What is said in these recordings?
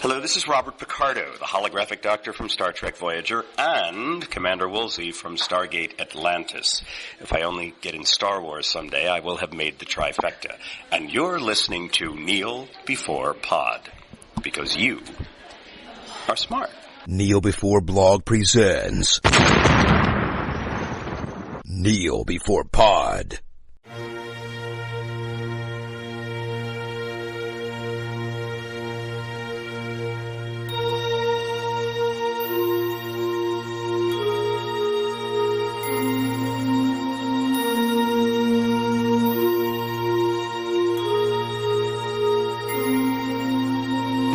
Hello, this is Robert Picardo, the holographic doctor from Star Trek Voyager, and Commander Woolsey from Stargate Atlantis. If I only get in Star Wars someday, I will have made the trifecta. And you're listening to Kneel Before Pod, because you are smart. Kneel Before Blog presents Kneel Before Pod.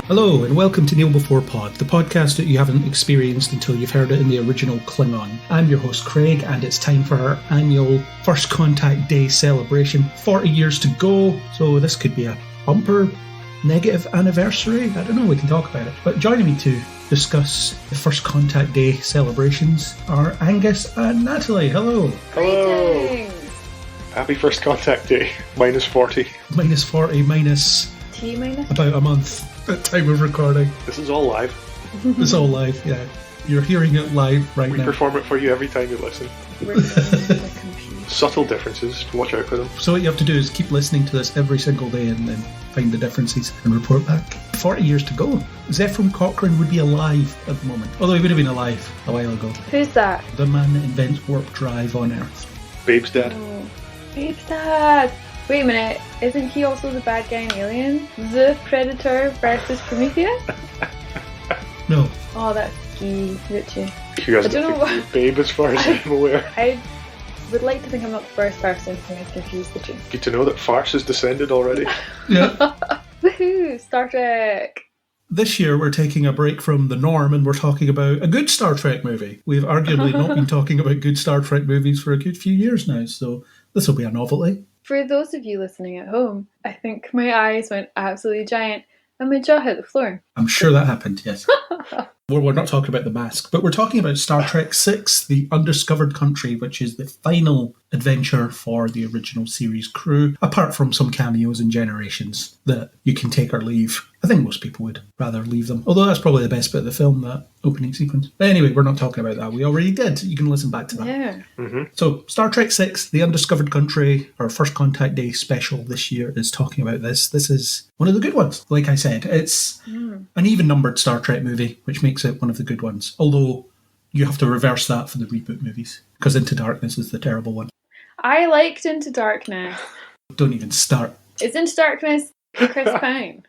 Hello and welcome to Kneel Before Pod, the podcast that you haven't experienced until you've heard it in the original Klingon. I'm your host Craig, and it's time for our annual First Contact Day celebration. 40 years to go, so this could be a bumper negative anniversary. I don't know, we can talk about it. But joining me to discuss the First Contact Day celebrations are Angus and Natalie. Hello. Hello. Greetings. Happy First Contact Day. Minus 40. Minus 40, minus T-minus? about a month at time of recording. This is all live. It's all live, yeah. You're hearing it live right We now. perform it for you every time you listen. We're confused. Subtle differences. Watch out for them. So what you have to do is keep listening to this every single day and then find the differences and report back. 40 years to go. Zephram Cochrane would be alive at the moment. Although he would have been alive a while ago. Who's that? The man that invents warp drive on Earth. Babe's dead. Oh, Babe's dad. Wait a minute, isn't he also the bad guy in Alien? The Predator versus Prometheus? No. Oh, that's ski, Richie. You guys I don't know confuse Babe as far as I'm aware. I would like to think I'm not the first person who has confused the two. Good to know that farce has descended already. Yeah. Woohoo! Star Trek! This year we're taking a break from the norm and we're talking about a good Star Trek movie. We've arguably not been talking about good Star Trek movies for a good few years now, so this will be a novelty. For those of you listening at home, I think my eyes went absolutely giant and my jaw hit the floor. I'm sure that happened, yes. We're not talking about The Mask, but we're talking about Star Trek VI, The Undiscovered Country, which is the final adventure for the original series crew, apart from some cameos and generations that you can take or leave. I think most people would rather leave them, although that's probably the best bit of the film, that opening sequence. But anyway, we're not talking about that. We already did. You can listen back to that. Yeah. So, Star Trek VI, The Undiscovered Country, our First Contact Day special this year is talking about this. This is one of the good ones. Like I said, it's an even-numbered Star Trek movie, which makes it one of the good ones. Although, you have to reverse that for the reboot movies, because Into Darkness is the terrible one. I liked Into Darkness. Don't even start. Is Into Darkness Chris Pine?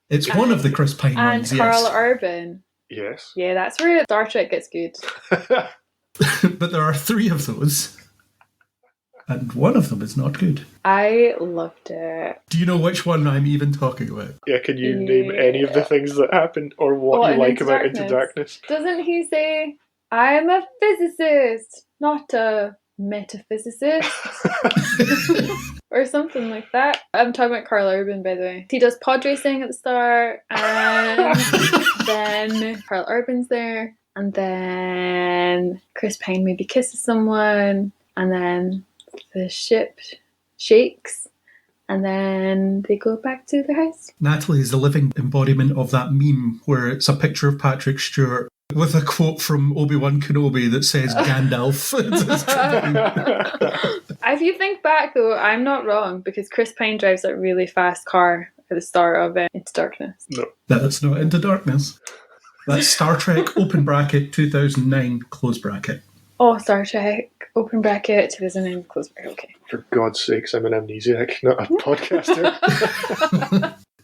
It's one of the Chris Pine And ones, Carl yes. Urban. Yes. Yeah, that's where Star Trek gets good. But there are three of those, and one of them is not good. I loved it. Do you know which one I'm even talking about? Yeah, can you name any of the things that happened or what you in like Into about Darkness? Into Darkness? Doesn't he say, I'm a physicist, not a metaphysicist? Or something like that. I'm talking about Carl Urban, by the way. He does pod racing at the start, and then Carl Urban's there, and then Chris Pine maybe kisses someone, and then the ship shakes, and then they go back to their house. Natalie is the living embodiment of that meme where it's a picture of Patrick Stewart with a quote from Obi-Wan Kenobi that says Gandalf. If you think back though, I'm not wrong, because Chris Pine drives that really fast car at the start of Into Darkness. No. That's not Into Darkness. That's Star Trek, open bracket, 2009, close bracket. Oh, Star Trek, open bracket, 2009, close bracket, okay. For God's sakes, I'm an amnesiac, not a podcaster.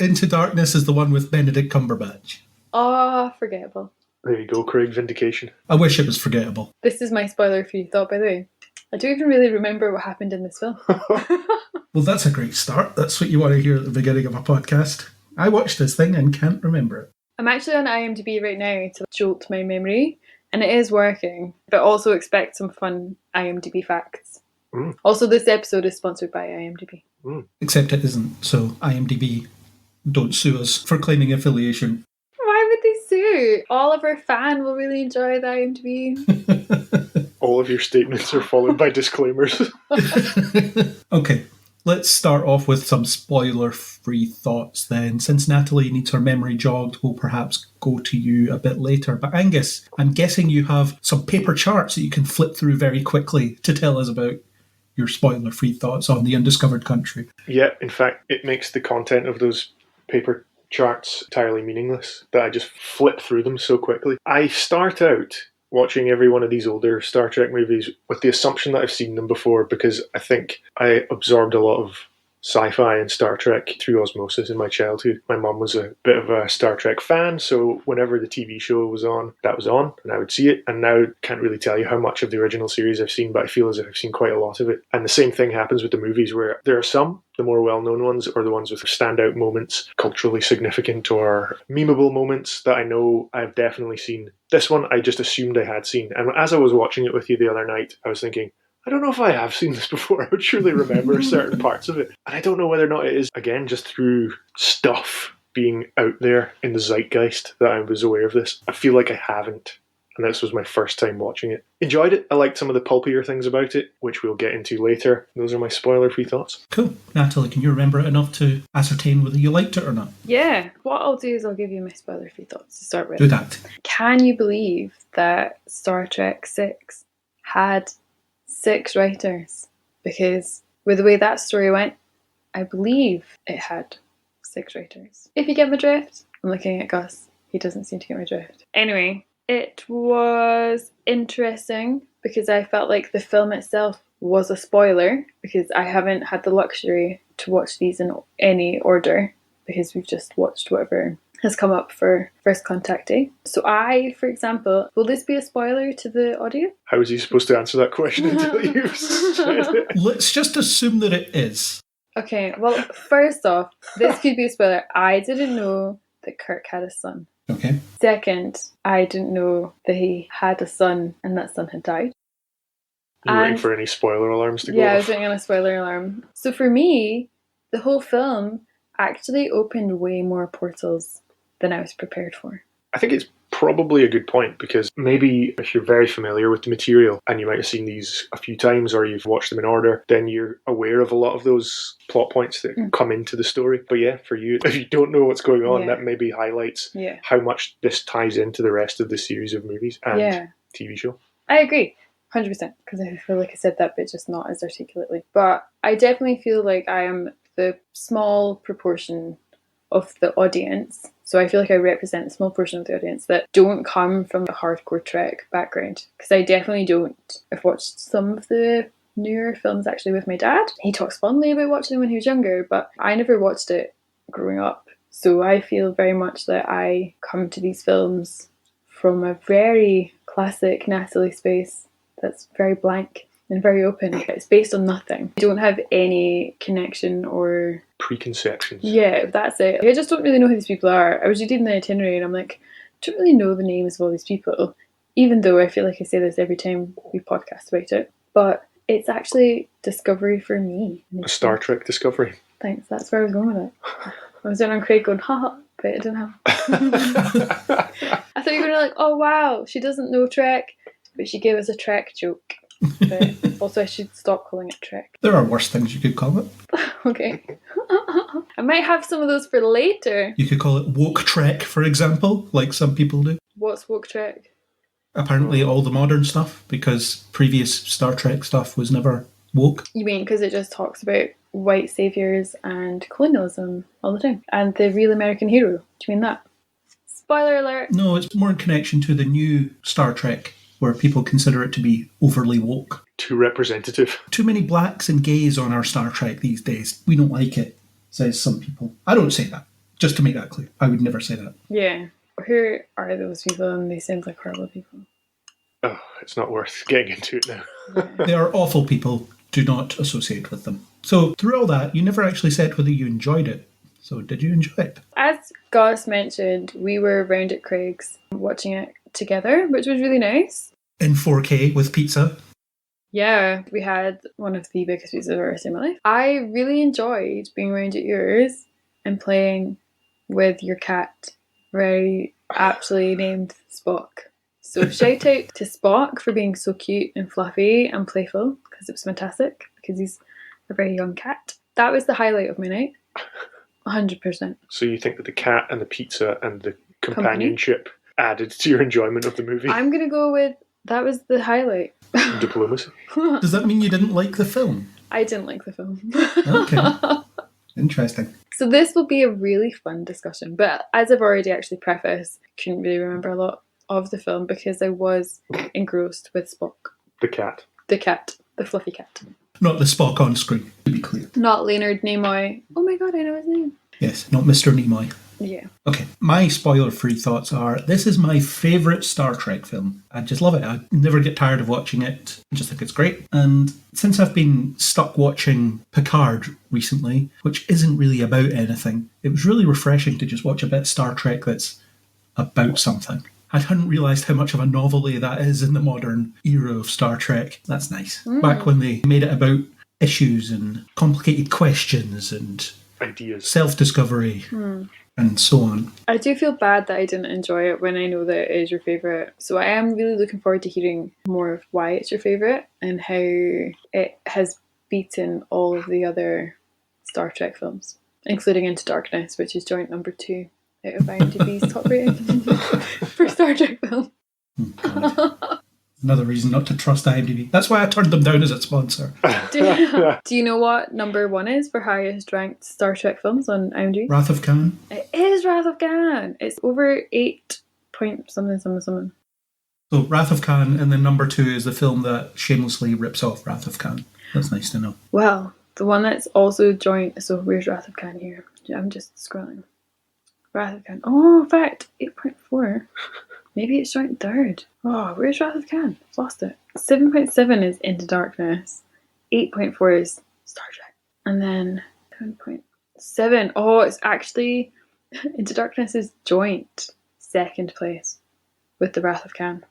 Into Darkness is the one with Benedict Cumberbatch. Oh, forgettable. There you go, Craig. Vindication. I wish it was forgettable. This is my spoiler-free thought, by the way. I don't even really remember what happened in this film. Well, that's a great start. That's what you want to hear at the beginning of a podcast. I watched this thing and can't remember it. I'm actually on IMDb right now to jolt my memory, and it is working, but also expect some fun IMDb facts. Also, this episode is sponsored by IMDb. Except it isn't, so IMDb, don't sue us for claiming affiliation. Why would they sue? All of our fan will really enjoy the IMDb. All of your statements are followed by disclaimers. Okay, let's start off with some spoiler-free thoughts then. Since Natalie needs her memory jogged, we'll perhaps go to you a bit later. But Angus, I'm guessing you have some paper charts that you can flip through very quickly to tell us about your spoiler-free thoughts on the Undiscovered Country. Yeah, in fact, it makes the content of those paper charts entirely meaningless that I just flip through them so quickly. I start out watching every one of these older Star Trek movies with the assumption that I've seen them before, because I think I absorbed a lot of sci-fi and Star Trek through osmosis in my childhood. My mum was a bit of a Star Trek fan, so whenever the TV show was on, that was on, and I would see it. And now I can't really tell you how much of the original series I've seen, but I feel as if I've seen quite a lot of it. And the same thing happens with the movies, where there are some, the more well-known ones, or the ones with standout moments, culturally significant or memeable moments that I know I've definitely seen. This one I just assumed I had seen. And as I was watching it with you the other night, I was thinking, I don't know if I have seen this before. I would truly remember certain parts of it. And I don't know whether or not it is, again, just through stuff being out there in the zeitgeist that I was aware of this. I feel like I haven't. And this was my first time watching it. Enjoyed it. I liked some of the pulpier things about it, which we'll get into later. Those are my spoiler-free thoughts. Cool. Natalie, can you remember it enough to ascertain whether you liked it or not? Yeah. What I'll do is I'll give you my spoiler-free thoughts to start with. Do that. Can you believe that Star Trek 6 had 6 writers? Because with the way that story went, I believe it had 6 writers. If you get my drift, I'm looking at Gus. He doesn't seem to get my drift. Anyway, it was interesting because I felt like the film itself was a spoiler, because I haven't had the luxury to watch these in any order, because we've just watched whatever has come up for First Contact Day. So I, for example, will this be a spoiler to the audio? How is he supposed to answer that question until you've said it? Let's just assume that it is. Okay, well, first off, this could be a spoiler. I didn't know that Kirk had a son. Okay. Second, I didn't know that he had a son and that son had died. You waiting for any spoiler alarms to go Yeah, I off? was waiting on a spoiler alarm. So for me, the whole film actually opened way more portals than I was prepared for. I think it's probably a good point, because maybe if you're very familiar with the material and you might have seen these a few times, or you've watched them in order, then you're aware of a lot of those plot points that come into the story. But yeah, for you, if you don't know what's going on, that maybe highlights how much this ties into the rest of the series of movies and TV show. I agree. 100%, because I feel like I said that bit just not as articulately. But I definitely feel like I am the small proportion of the audience, so I feel like I represent a small portion of the audience that don't come from a hardcore Trek background, because I definitely don't. I've watched some of the newer films actually with my dad. He talks fondly about watching them when he was younger, but I never watched it growing up. So I feel very much that I come to these films from a very classic Natalie space that's very blank and very open. It's based on nothing. I don't have any connection or preconceptions. Yeah, that's it. I just don't really know who these people are. I was reading the itinerary and I'm like, I don't really know the names of all these people, even though I feel like I say this every time we podcast about it. But it's actually discovery for me. A Star Trek discovery. Thanks, that's where I was going with it. I was down on Craig going, haha, but it didn't happen. I thought you were going to be like, oh wow, she doesn't know Trek, but she gave us a Trek joke. But also I should stop calling it Trek. There are worse things you could call it. Okay. I might have some of those for later. You could call it woke Trek, for example, like some people do. What's woke Trek? Apparently all the modern stuff, because previous Star Trek stuff was never woke. You mean because it just talks about white saviours and colonialism all the time, and the real American hero? Do you mean that? Spoiler alert! No, it's more in connection to the new Star Trek, where people consider it to be overly woke. Too representative. Too many blacks and gays on our Star Trek these days. We don't like it, says some people. I don't say that, just to make that clear. I would never say that. Yeah. Who are those people, and they sound like horrible people? Oh, it's not worth getting into it now. Yeah. They are awful people. Do not associate with them. So through all that, you never actually said whether you enjoyed it. So did you enjoy it? As Gus mentioned, we were round at Craig's watching it together, which was really nice. In 4K with pizza. Yeah, we had one of the biggest pizzas I've ever seen in my life. I really enjoyed being around at yours and playing with your cat, very aptly named Spock. So shout out to Spock for being so cute and fluffy and playful, because it was fantastic, because he's a very young cat. That was the highlight of my night. 100%. So you think that the cat and the pizza and the companionship added to your enjoyment of the movie? I'm going to go with that was the highlight. Diplomacy. Does that mean you didn't like the film? I didn't like the film. Okay. Interesting. So this will be a really fun discussion, but as I've already actually prefaced, couldn't really remember a lot of the film because I was engrossed with Spock. The cat. The cat. The fluffy cat. Not the Spock on screen, to be clear. Not Leonard Nimoy. Oh my god, I know his name. Yes, not Mr. Nimoy. Yeah. Okay, my spoiler-free thoughts are, this is my favourite Star Trek film. I just love it. I never get tired of watching it. I just think it's great. And since I've been stuck watching Picard recently, which isn't really about anything, it was really refreshing to just watch a bit of Star Trek that's about something. I hadn't realised how much of a novelty that is in the modern era of Star Trek. That's nice. Back when they made it about issues and complicated questions and Ideas. self-discovery and so on. I do feel bad that I didn't enjoy it when I know that it is your favourite. So I am really looking forward to hearing more of why it's your favourite and how it has beaten all of the other Star Trek films, including Into Darkness, which is joint number 2 out of IMDb's top rating for Star Trek film. Another reason not to trust IMDb. That's why I turned them down as a sponsor. Do you know what number 1 is for highest ranked Star Trek films on IMDb? Wrath of Khan. It is Wrath of Khan. It's over 8 point something. So Wrath of Khan, and then number 2 is the film that shamelessly rips off Wrath of Khan. That's nice to know. Well, the one that's also joint. So where's Wrath of Khan here? I'm just scrolling. Wrath of Khan. Oh, in fact, 8.4. Maybe it's joint third. Oh, where's Wrath of Khan? I've lost it. 7.7 is Into Darkness. 8.4 is Star Trek. And then 7.7. Oh, it's actually Into Darkness is joint second place with the Wrath of Khan.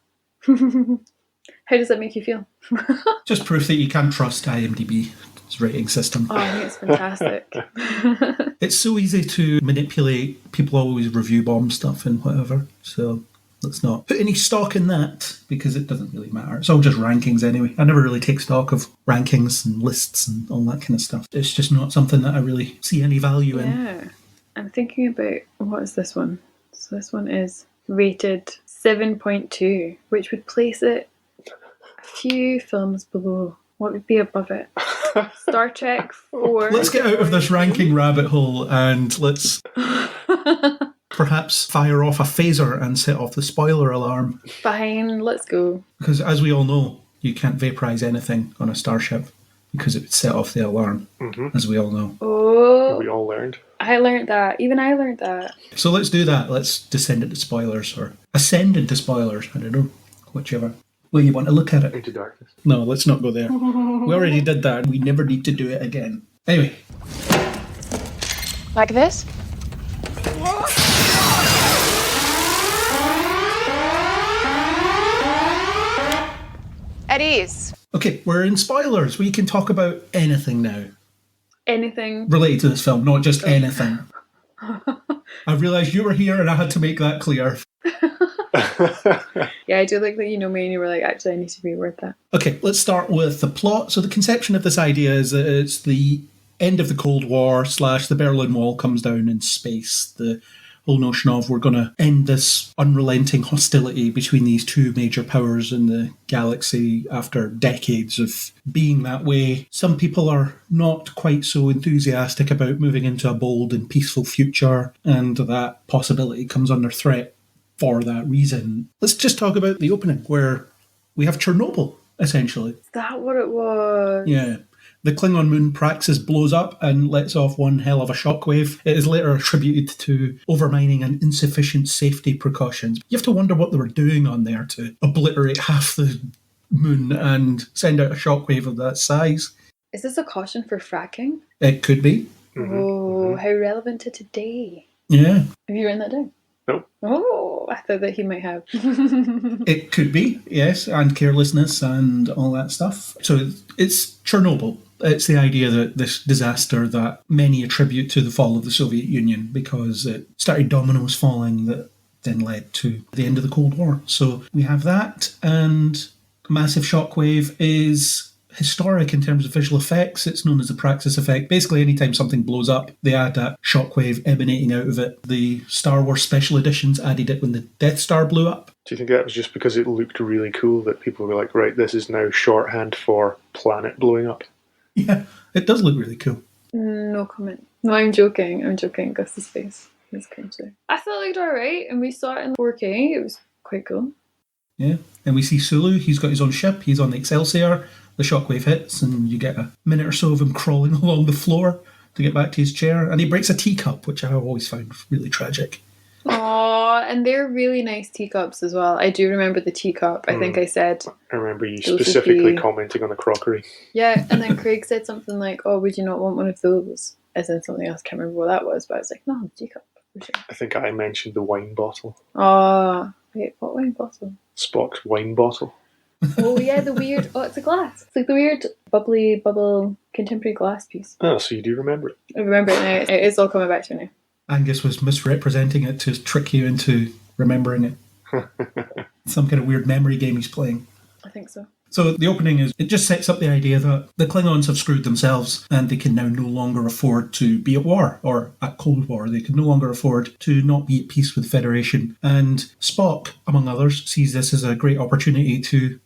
How does that make you feel? Just proof that you can't trust IMDb's rating system. Oh, I think it's fantastic. It's so easy to manipulate. People always review bomb stuff and whatever. So let's not put any stock in that because it doesn't really matter. It's all just rankings anyway. I never really take stock of rankings and lists and all that kind of stuff. It's just not something that I really see any value in. Yeah. I'm thinking about, what is this one? So this one is rated 7.2, which would place it a few films below. What would be above it? Star Trek 4. Let's get out of this ranking rabbit hole and let's perhaps fire off a phaser and set off the spoiler alarm. Fine, let's go. Because as we all know, you can't vaporize anything on a starship because it would set off the alarm, as we all know. Oh, We all learned. I learned that. Even I learned that. So let's do that. Let's descend into spoilers or ascend into spoilers. I don't know. Whichever way you want to look at it. Into Darkness. No, let's not go there. We already did that. We never need to do it again. Anyway. Like this? At ease. Okay, we're in spoilers. We can talk about anything now Anything. related to this film, not just anything. I realised you were here and I had to make that clear. Yeah, I do like that you know me and you were like, actually, I need to reword that. Okay, let's start with the plot. So the conception of this idea is that it's the end of the Cold War / the Berlin Wall comes down in space. The whole notion of we're going to end this unrelenting hostility between these two major powers in the galaxy after decades of being that way. Some people are not quite so enthusiastic about moving into a bold and peaceful future, and that possibility comes under threat for that reason. Let's just talk about the opening, where we have Chernobyl, essentially. Is that what it was? Yeah. The Klingon moon Praxis blows up and lets off one hell of a shockwave. It is later attributed to overmining and insufficient safety precautions. You have to wonder what they were doing on there to obliterate half the moon and send out a shockwave of that size. Is this a caution for fracking? It could be. Oh, how relevant to today. Yeah. Have you written that down? No. Oh, I thought that he might have. It could be, yes, and carelessness and all that stuff. So it's Chernobyl. It's the idea that this disaster that many attribute to the fall of the Soviet Union because it started dominoes falling that then led to the end of the Cold War. So we have that, and massive shockwave is historic in terms of visual effects. It's known as the Praxis effect. Basically, anytime something blows up, they add that shockwave emanating out of it. The Star Wars special editions added it when the Death Star blew up. Do you think that was just because it looked really cool that people were like, right, this is now shorthand for planet blowing up? Yeah, it does look really cool. No comment. No, I'm joking. Gus's face. He's cringy. I thought it looked alright, and we saw it in 4K. It was quite cool. Yeah, and we see Sulu. He's got his own ship. He's on the Excelsior. The shockwave hits, and you get a minute or so of him crawling along the floor to get back to his chair. And he breaks a teacup, which I always found really tragic. Aww, and they're really nice teacups as well. I do remember the teacup. I think I said... I remember you specifically commenting on the crockery. Yeah, and then Craig said something like, oh, would you not want one of those? As in something else. I can't remember what that was, but I was like, no, the teacup. For sure. I think I mentioned the wine bottle. Oh, wait, what wine bottle? Spock's wine bottle. Oh, yeah, the weird... Oh, it's a glass. It's like the weird bubbly bubble contemporary glass piece. Oh, so you do remember it. I remember it now. It's all coming back to me now. Angus was misrepresenting it to trick you into remembering it. Some kind of weird memory game he's playing. I think so. So the opening is, it just sets up the idea that the Klingons have screwed themselves and they can now no longer afford to be at war or at Cold War. They can no longer afford to not be at peace with the Federation. And Spock, among others, sees this as a great opportunity to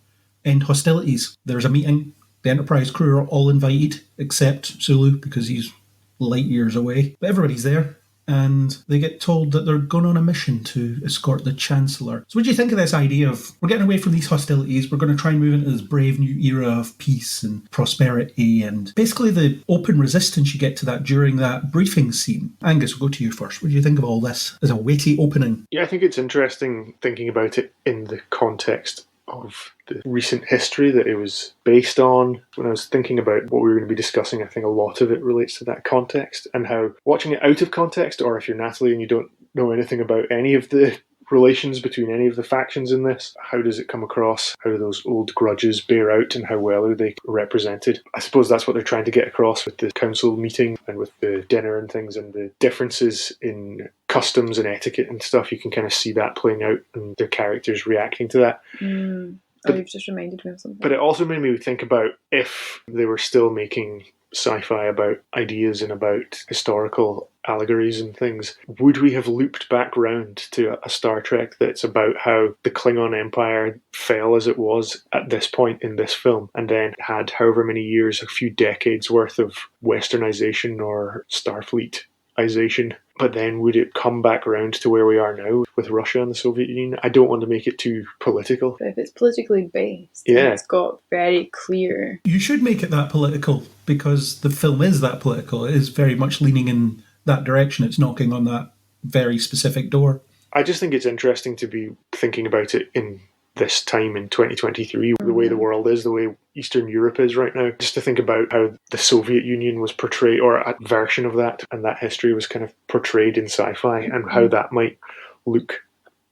end hostilities. There's a meeting. The Enterprise crew are all invited, except Sulu, because he's light years away. But everybody's there. And they get told that they're going on a mission to escort the Chancellor. So what do you think of this idea of, we're getting away from these hostilities, we're going to try and move into this brave new era of peace and prosperity, and basically the open resistance you get to that during that briefing scene? Angus, we'll go to you first. What do you think of all this as a weighty opening? Yeah, I think it's interesting thinking about it in the context of the recent history that it was based on. When I was thinking about what we were going to be discussing, I think a lot of it relates to that context, and how watching it out of context, or if you're Natalie and you don't know anything about any of the relations between any of the factions in this, how does it come across? How do those old grudges bear out, and how well are they represented? I suppose that's what they're trying to get across with the council meeting and with the dinner and things, and the differences in customs and etiquette and stuff. You can kind of see that playing out and their characters reacting to that. Oh, you've just reminded me of something. But it also made me think about if they were still making sci-fi about ideas and about historical allegories and things, would we have looped back round to a Star Trek that's about how the Klingon Empire fell as it was at this point in this film, and then had however many years, a few decades worth of westernization or Starfleetization, but then would it come back around to where we are now with Russia and the Soviet Union? I don't want to make it too political. But if it's politically based, yeah, it's got very clear... You should make it that political, because the film is that political. It is very much leaning in that direction. It's knocking on that very specific door. I just think it's interesting to be thinking about it in this time in 2023, the way the world is, the way Eastern Europe is right now, just to think about how the Soviet Union was portrayed, or a version of that, and that history was kind of portrayed in sci-fi, and how that might look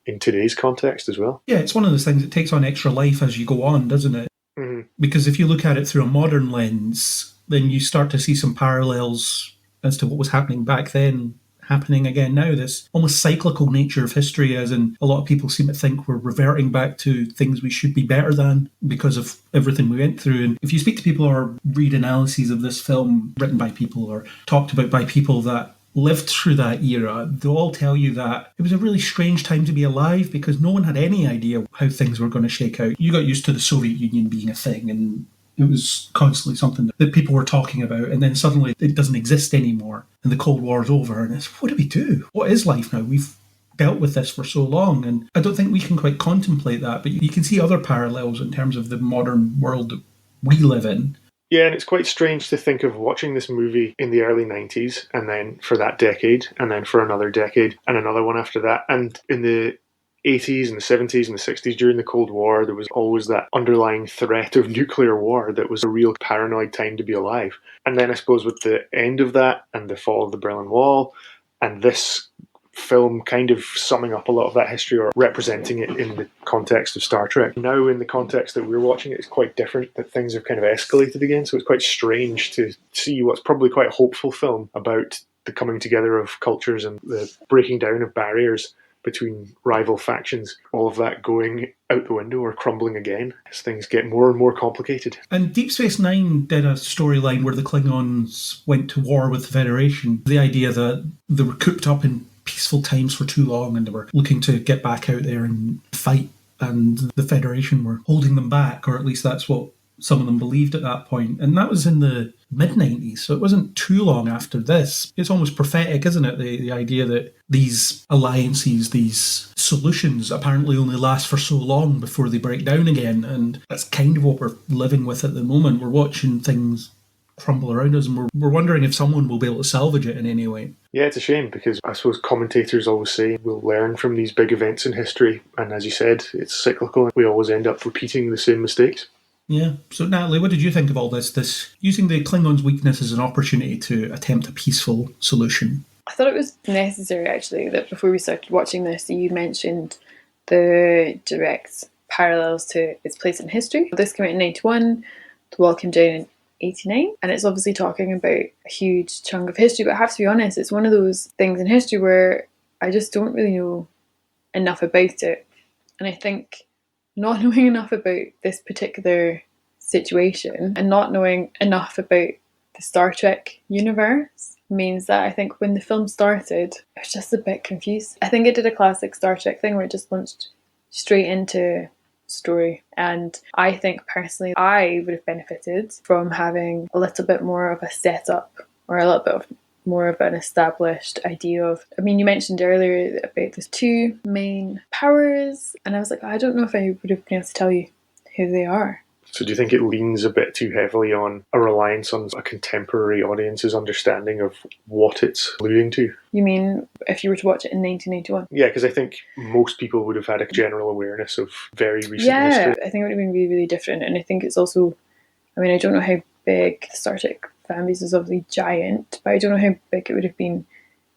in today's context as well. Yeah, it's one of those things that takes on extra life as you go on, doesn't it? Mm-hmm. Because if you look at it through a modern lens, then you start to see some parallels as to what was happening back then happening again now. This almost cyclical nature of history, as in a lot of people seem to think we're reverting back to things we should be better than because of everything we went through. And if you speak to people or read analyses of this film written by people or talked about by people that lived through that era, they'll all tell you that it was a really strange time to be alive, because no one had any idea how things were going to shake out. You got used to the Soviet Union being a thing, and it was constantly something that people were talking about, and then suddenly it doesn't exist anymore, and the Cold War is over, and it's, what do we do? What is life now? We've dealt with this for so long, and I don't think we can quite contemplate that, but you can see other parallels in terms of the modern world that we live in. Yeah, and it's quite strange to think of watching this movie in the early 90s, and then for that decade, and then for another decade, and another one after that, and in the 80s and the 70s and the 60s during the Cold War, there was always that underlying threat of nuclear war that was a real paranoid time to be alive. And then I suppose with the end of that and the fall of the Berlin Wall, and this film kind of summing up a lot of that history or representing it in the context of Star Trek. Now in the context that we're watching it, it's quite different, that things have kind of escalated again, so it's quite strange to see what's probably quite a hopeful film about the coming together of cultures and the breaking down of barriers between rival factions, all of that going out the window or crumbling again as things get more and more complicated. And Deep Space Nine did a storyline where the Klingons went to war with the Federation. The idea that they were cooped up in peaceful times for too long and they were looking to get back out there and fight, and the Federation were holding them back, or at least that's what some of them believed at that point. And that was in the mid-90s, so it wasn't too long after this. It's almost prophetic, isn't it? The idea that these alliances, these solutions apparently only last for so long before they break down again. And that's kind of what we're living with at the moment. We're watching things crumble around us, and we're wondering if someone will be able to salvage it in any way. Yeah, it's a shame, because I suppose commentators always say we'll learn from these big events in history, and as you said, it's cyclical and we always end up repeating the same mistakes. Yeah. So, Natalie, what did you think of all this using the Klingons' weakness as an opportunity to attempt a peaceful solution? I thought it was necessary, actually, that before we started watching this, you mentioned the direct parallels to its place in history. This came out in 91, The Wall came down in 89, and it's obviously talking about a huge chunk of history, but I have to be honest, it's one of those things in history where I just don't really know enough about it. And I think not knowing enough about this particular situation and not knowing enough about the Star Trek universe means that I think when the film started, I was just a bit confused. I think it did a classic Star Trek thing where it just launched straight into story. And I think personally, I would have benefited from having a little bit more of a setup or a little bit of more of an established idea of, I mean, you mentioned earlier about those two main powers, and I was like, I don't know if I would have been able to tell you who they are. So do you think it leans a bit too heavily on a reliance on a contemporary audience's understanding of what it's alluding to? You mean if you were to watch it in 1981? Yeah, because I think most people would have had a general awareness of very recent history. I think it would have been really, really different. And I think it's also, I mean, I don't know how big the Star Trek fan base is, obviously giant, but I don't know how big it would have been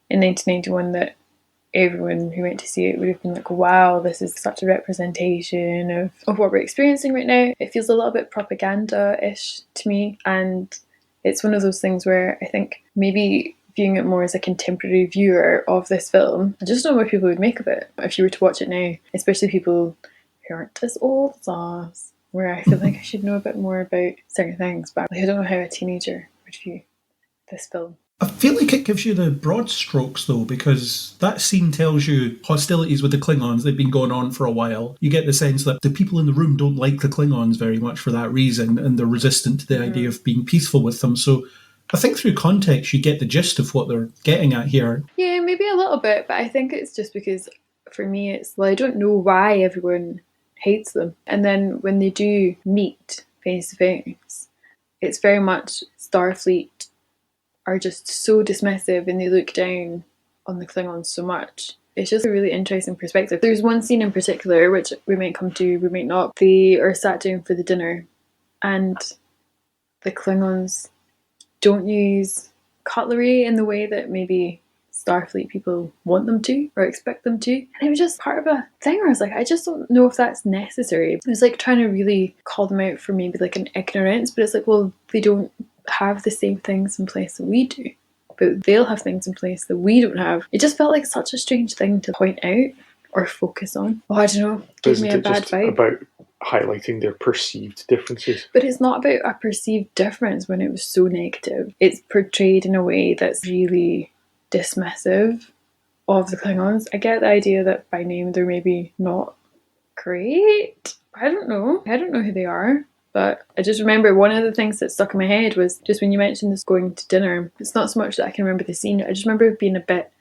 in 1991 that everyone who went to see it would have been like, wow, this is such a representation of what we're experiencing right now. It feels a little bit propaganda-ish to me, and it's one of those things where I think maybe viewing it more as a contemporary viewer of this film, I just don't know what people would make of it if you were to watch it now, especially people who aren't as old as us, where I feel like I should know a bit more about certain things, but I don't know how a teenager would view this film. I feel like it gives you the broad strokes, though, because that scene tells you hostilities with the Klingons, they've been going on for a while. You get the sense that the people in the room don't like the Klingons very much for that reason, and they're resistant to the idea of being peaceful with them. So I think through context, you get the gist of what they're getting at here. Yeah, maybe a little bit, but I think it's just because, for me, it's, well, I don't know why everyone hates them. And then when they do meet face to face, it's very much Starfleet are just so dismissive and they look down on the Klingons so much. It's just a really interesting perspective. There's one scene in particular, which we might come to, we might not. They are sat down for the dinner and the Klingons don't use cutlery in the way that maybe Starfleet people want them to or expect them to. And it was just part of a thing where I was like, I just don't know if that's necessary. It was like trying to really call them out for maybe like an ignorance, but it's like, well, they don't have the same things in place that we do, but they'll have things in place that we don't have. It just felt like such a strange thing to point out or focus on. Oh, I don't know, gave me a bad vibe. About highlighting their perceived differences. But it's not about a perceived difference when it was so negative. It's portrayed in a way that's really dismissive of the Klingons. I get the idea that by name they're maybe not great. I don't know who they are. But I just remember one of the things that stuck in my head was just when you mentioned this going to dinner. It's not so much that I can remember the scene. I just remember being a bit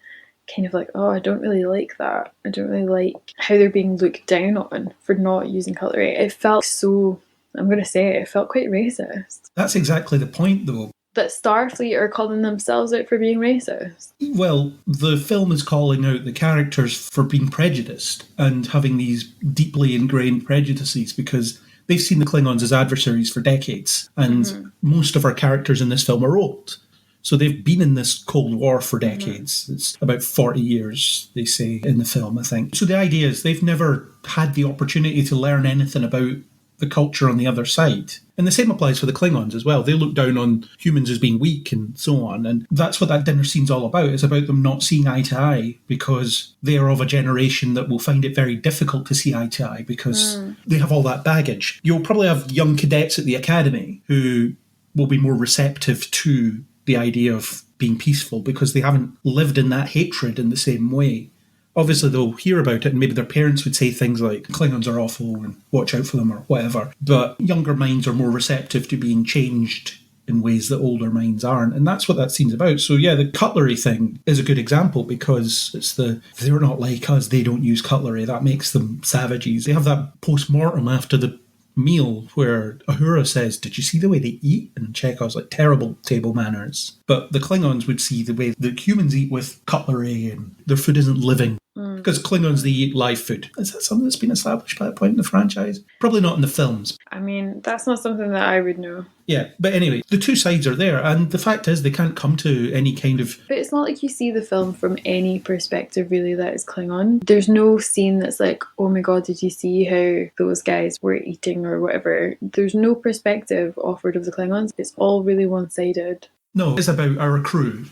kind of like, oh, I don't really like that. I don't really like how they're being looked down on for not using cutlery. It felt so, I'm going to say it felt quite racist. That's exactly the point, though. That Starfleet are calling themselves out for being racist. Well, the film is calling out the characters for being prejudiced and having these deeply ingrained prejudices because they've seen the Klingons as adversaries for decades, and most of our characters in this film are old. So they've been in this Cold War for decades. It's about 40 years, they say in the film, I think. So the idea is they've never had the opportunity to learn anything about the culture on the other side. And the same applies for the Klingons as well. They look down on humans as being weak and so on. And that's what that dinner scene's all about. It's about them not seeing eye to eye because they are of a generation that will find it very difficult to see eye to eye because they have all that baggage. You'll probably have young cadets at the academy who will be more receptive to the idea of being peaceful because they haven't lived in that hatred in the same way. Obviously, they'll hear about it and maybe their parents would say things like, Klingons are awful and watch out for them or whatever. But younger minds are more receptive to being changed in ways that older minds aren't. And that's what that scene's about. So yeah, the cutlery thing is a good example because they're not like us, they don't use cutlery. That makes them savages. They have that post-mortem after the meal where Uhura says, did you see the way they eat? And Chekhov's like, terrible table manners. But the Klingons would see the way the humans eat with cutlery and their food isn't living. Because Klingons, they eat live food. Is that something that's been established by that point in the franchise? Probably not in the films. I mean, that's not something that I would know. Yeah, but anyway, the two sides are there, and the fact is they can't come to any kind of... But it's not like you see the film from any perspective, really, that is Klingon. There's no scene that's like, oh my god, did you see how those guys were eating or whatever? There's no perspective offered of the Klingons. It's all really one-sided. No, it's about our crew.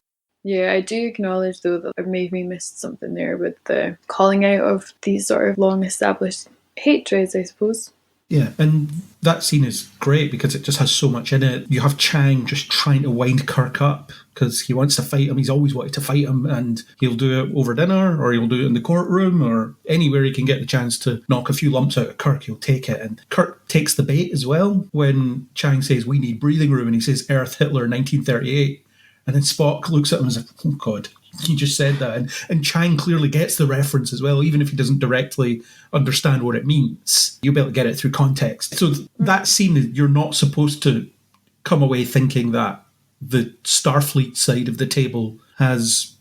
Yeah, I do acknowledge, though, that maybe missed something there with the calling out of these sort of long-established hatreds, I suppose. Yeah, and that scene is great because it just has so much in it. You have Chang just trying to wind Kirk up because he wants to fight him. He's always wanted to fight him, and he'll do it over dinner or he'll do it in the courtroom or anywhere he can get the chance to knock a few lumps out of Kirk, he'll take it. And Kirk takes the bait as well when Chang says, we need breathing room, and he says, Earth, Hitler, 1938. And then Spock looks at him and is like, oh God, you just said that. And Chang clearly gets the reference as well, even if he doesn't directly understand what it means. You'll be able to get it through context. So that scene, you're not supposed to come away thinking that the Starfleet side of the table has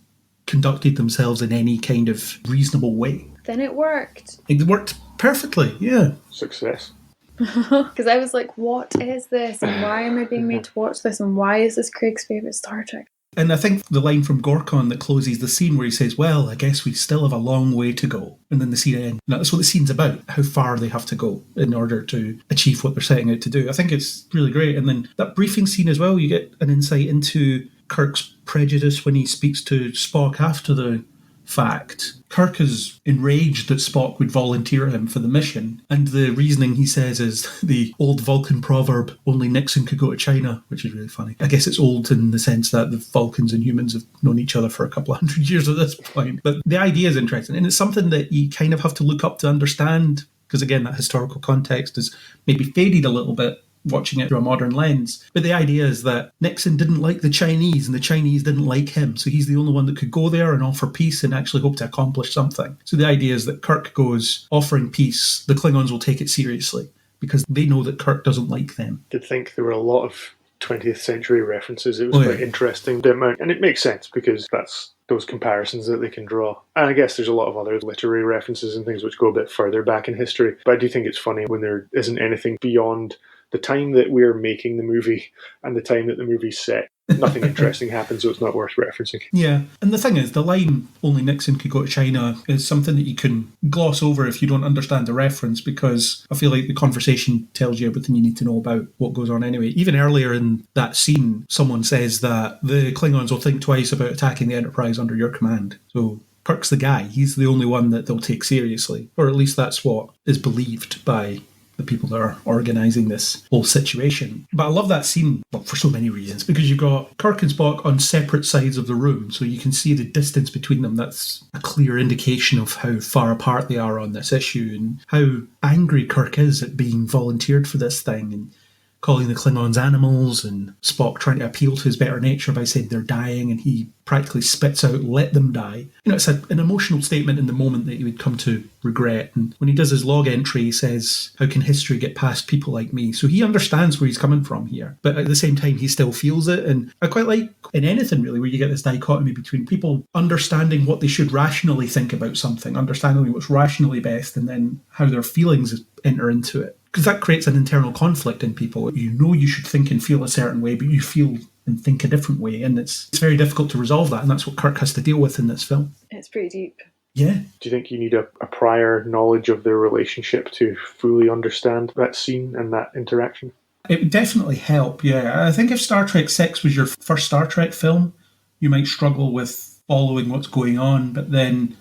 conducted themselves in any kind of reasonable way. Then it worked. It worked perfectly, yeah. Success. Because I was like, what is this? And why am I being made to watch this? And why is this Craig's favourite Star Trek? And I think the line from Gorkon that closes the scene where he says, well, I guess we still have a long way to go. And then the scene ends. And that's what the scene's about, how far they have to go in order to achieve what they're setting out to do. I think it's really great. And then that briefing scene as well, you get an insight into Kirk's prejudice when he speaks to Spock after the fact. Kirk is enraged that Spock would volunteer him for the mission, and the reasoning he says is the old Vulcan proverb, only Nixon could go to China, which is really funny. I guess it's old in the sense that the Vulcans and humans have known each other for a couple of hundred years at this point. But the idea is interesting, and it's something that you kind of have to look up to understand, because again, that historical context has maybe faded a little bit watching it through a modern lens. But the idea is that Nixon didn't like the Chinese and the Chinese didn't like him. So he's the only one that could go there and offer peace and actually hope to accomplish something. So the idea is that Kirk goes offering peace. The Klingons will take it seriously because they know that Kirk doesn't like them. I did think there were a lot of 20th century references. It was quite interesting, the amount. And it makes sense because that's those comparisons that they can draw. And I guess there's a lot of other literary references and things which go a bit further back in history. But I do think it's funny when there isn't anything beyond the time that we're making the movie and the time that the movie's set. Nothing interesting happens, so it's not worth referencing. Yeah, and the thing is, the line, only Nixon could go to China, is something that you can gloss over if you don't understand the reference, because I feel like the conversation tells you everything you need to know about what goes on anyway. Even earlier in that scene, someone says that the Klingons will think twice about attacking the Enterprise under your command. So Kirk's the guy. He's the only one that they'll take seriously. Or at least that's what is believed by the people that are organising this whole situation. But I love that scene, well, for so many reasons, because you've got Kirk and Spock on separate sides of the room, so you can see the distance between them. That's a clear indication of how far apart they are on this issue and how angry Kirk is at being volunteered for this thing and calling the Klingons animals, and Spock trying to appeal to his better nature by saying they're dying, and he practically spits out, let them die. You know, it's an emotional statement in the moment that he would come to regret. And when he does his log entry, he says, how can history get past people like me? So he understands where he's coming from here. But at the same time, he still feels it. And I quite like in anything, really, where you get this dichotomy between people understanding what they should rationally think about something, understanding what's rationally best, and then how their feelings enter into it. Because that creates an internal conflict in people. You know you should think and feel a certain way, but you feel and think a different way. And it's very difficult to resolve that. And that's what Kirk has to deal with in this film. It's pretty deep. Yeah. Do you think you need a prior knowledge of their relationship to fully understand that scene and that interaction? It would definitely help, yeah. I think if Star Trek 6 was your first Star Trek film, you might struggle with following what's going on. But then,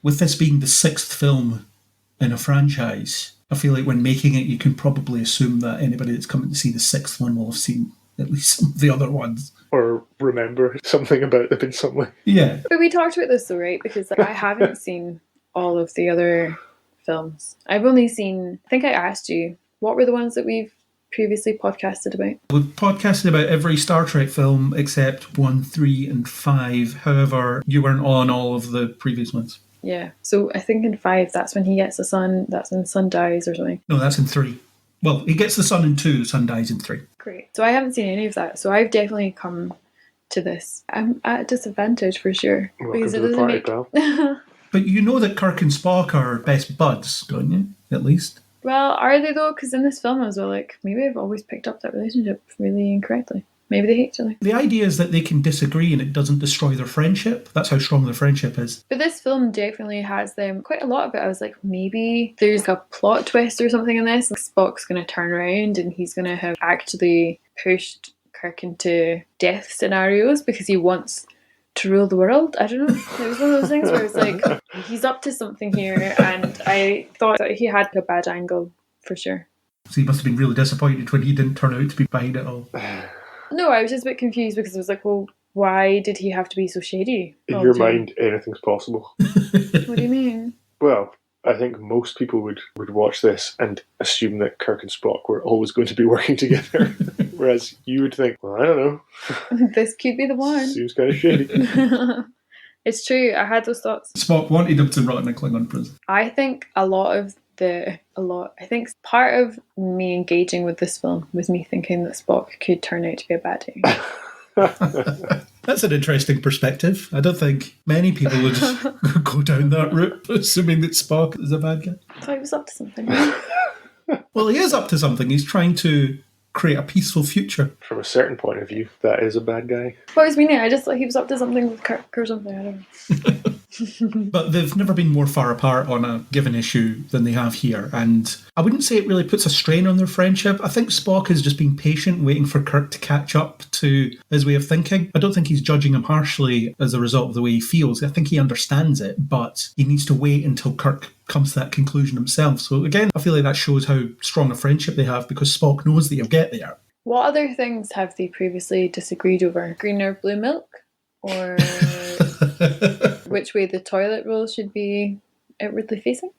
with this being the sixth film in a franchise, I feel like when making it, you can probably assume that anybody that's coming to see the sixth one will have seen at least some of the other ones. Or remember something about them in some way. Yeah. But we talked about this though, right? Because I haven't seen all of the other films. I've only seen, I think I asked you, what were the ones that we've previously podcasted about? We've podcasted about every Star Trek film except 1, 3 and 5. However, you weren't on all of the previous ones. Yeah. So I think in 5, that's when he gets the sun, that's when the sun dies or something. No, that's in 3. Well, he gets the sun in 2, the sun dies in 3. Great. So I haven't seen any of that. So I've definitely come to this. I'm at a disadvantage for sure. Welcome to the party, pal. But you know that Kirk and Spock are best buds, don't you? At least. Well, are they though? Because in this film I was like, maybe I've always picked up that relationship really incorrectly. Maybe they hate each other. The idea is that they can disagree and it doesn't destroy their friendship. That's how strong their friendship is. But this film definitely has them, quite a lot of it. I was like, maybe there's a plot twist or something in this. Spock's going to turn around and he's going to have actually pushed Kirk into death scenarios because he wants to rule the world. I don't know. It was one of those things where it's like, he's up to something here, and I thought that he had a bad angle for sure. So he must have been really disappointed when he didn't turn out to be behind it all. No, I was just a bit confused because I was like, well, why did he have to be so shady? In your mind, anything's possible. What do you mean? Well, I think most people would watch this and assume that Kirk and Spock were always going to be working together. Whereas you would think, well, I don't know. This could be the one. Seems kind of shady. It's true, I had those thoughts. Spock wanted him to rot in a Klingon prison. I think I think part of me engaging with this film was me thinking that Spock could turn out to be a baddie. That's an interesting perspective. I don't think many people would go down that route, assuming that Spock is a bad guy. I thought he was up to something. Well, he is up to something. He's trying to create a peaceful future. From a certain point of view, that is a bad guy. What was meaning? I just thought he was up to something with Kirk or something. I don't know. But they've never been more far apart on a given issue than they have here, and I wouldn't say it really puts a strain on their friendship. I think Spock has just been patient, waiting for Kirk to catch up to his way of thinking. I don't think he's judging him harshly as a result of the way he feels. I think he understands it, but he needs to wait until Kirk comes to that conclusion himself. So again, I feel like that shows how strong a friendship they have, because Spock knows that he'll get there. What other things have they previously disagreed over? Green or blue milk? Or which way the toilet roll should be outwardly facing?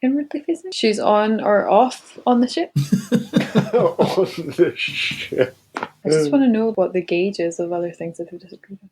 Inwardly facing? Shoes on or off on the ship? On the ship. I just want to know what the gauge is of other things that they've disagreed on.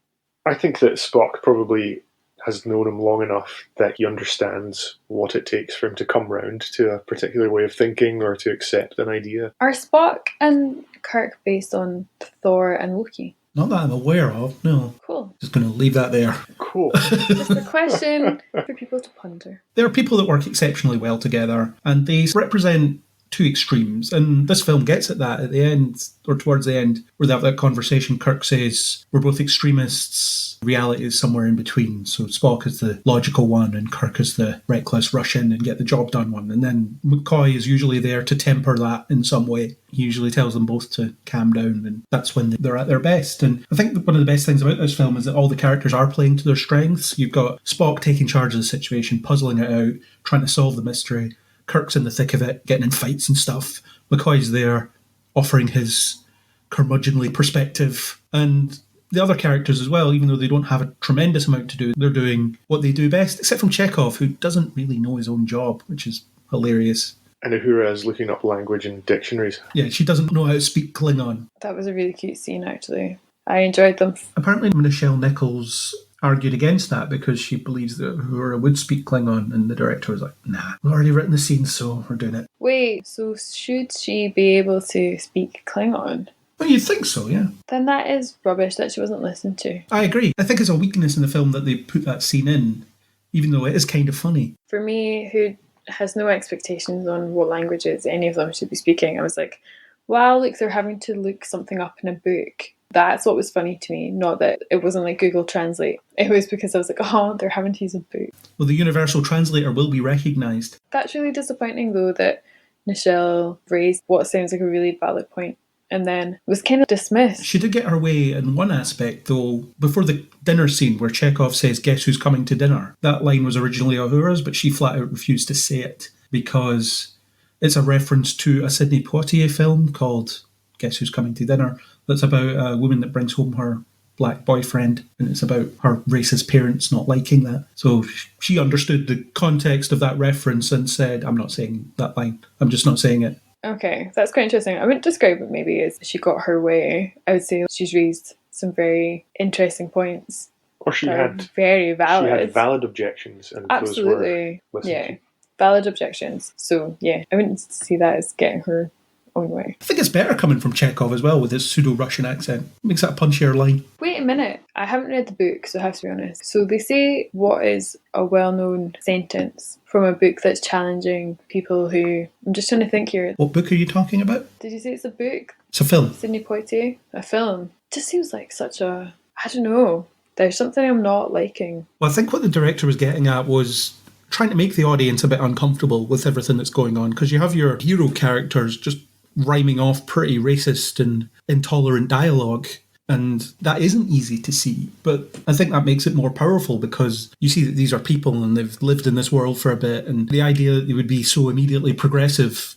I think that Spock probably has known him long enough that he understands what it takes for him to come round to a particular way of thinking or to accept an idea. Are Spock and Kirk based on Thor and Loki? Not that I'm aware of, no. Cool. Just going to leave that there. Cool. Just a question for people to ponder. There are people that work exceptionally well together, and they represent two extremes, and this film gets at that at the end, or towards the end, where they have that conversation. Kirk says, we're both extremists, reality is somewhere in between. So Spock is the logical one, and Kirk is the reckless rush in and get the job done one. And then McCoy is usually there to temper that in some way. He usually tells them both to calm down, and that's when they're at their best. And I think one of the best things about this film is that all the characters are playing to their strengths. You've got Spock taking charge of the situation, puzzling it out, trying to solve the mystery. Kirk's in the thick of it, getting in fights and stuff. McCoy's there, offering his curmudgeonly perspective. And the other characters as well, even though they don't have a tremendous amount to do, they're doing what they do best, except from Chekhov, who doesn't really know his own job, which is hilarious. And Uhura is looking up language in dictionaries. Yeah, she doesn't know how to speak Klingon. That was a really cute scene, actually. I enjoyed them. Apparently, Nichelle Nichols argued against that because she believes that Uhura would speak Klingon, and the director was like, nah, we've already written the scene, so we're doing it. Wait, so should she be able to speak Klingon? Well, you'd think so, yeah. Then that is rubbish that she wasn't listened to. I agree. I think it's a weakness in the film that they put that scene in, even though it is kind of funny. For me, who has no expectations on what languages any of them should be speaking, I was like, wow, look, they're having to look something up in a book That's what was funny to me. Not that it wasn't like Google Translate. It was because I was like, oh, they're having to use a book. Well, the universal translator will be recognised. That's really disappointing, though, that Nichelle raised what sounds like a really valid point and then was kind of dismissed. She did get her way in one aspect, though. Before the dinner scene where Chekhov says, "Guess who's coming to dinner?" That line was originally Uhura's, but she flat out refused to say it because it's a reference to a Sidney Poitier film called Guess Who's Coming to Dinner, that's about a woman that brings home her black boyfriend, and it's about her racist parents not liking that. So she understood the context of that reference and said, "I'm not saying that line. I'm just not saying it." Okay, that's quite interesting. I wouldn't describe it maybe as she got her way. I would say she's raised some very interesting points. Or she had very valid. She had valid objections, and absolutely, those were listened to. valid objections. So yeah, I wouldn't see that as getting her own way. I think it's better coming from Chekhov as well with his pseudo-Russian accent. Makes that a punchier line. Wait a minute, I haven't read the book, so I have to be honest. So they say what is a well-known sentence from a book that's challenging people who... I'm just trying to think here. What book are you talking about? Did you say it's a book? It's a film. Sidney Poitier? A film? It just seems like such a... I don't know. There's something I'm not liking. Well, I think what the director was getting at was trying to make the audience a bit uncomfortable with everything that's going on, because you have your hero characters just rhyming off pretty racist and intolerant dialogue, and that isn't easy to see. But I think that makes it more powerful because you see that these are people and they've lived in this world for a bit, and the idea that they would be so immediately progressive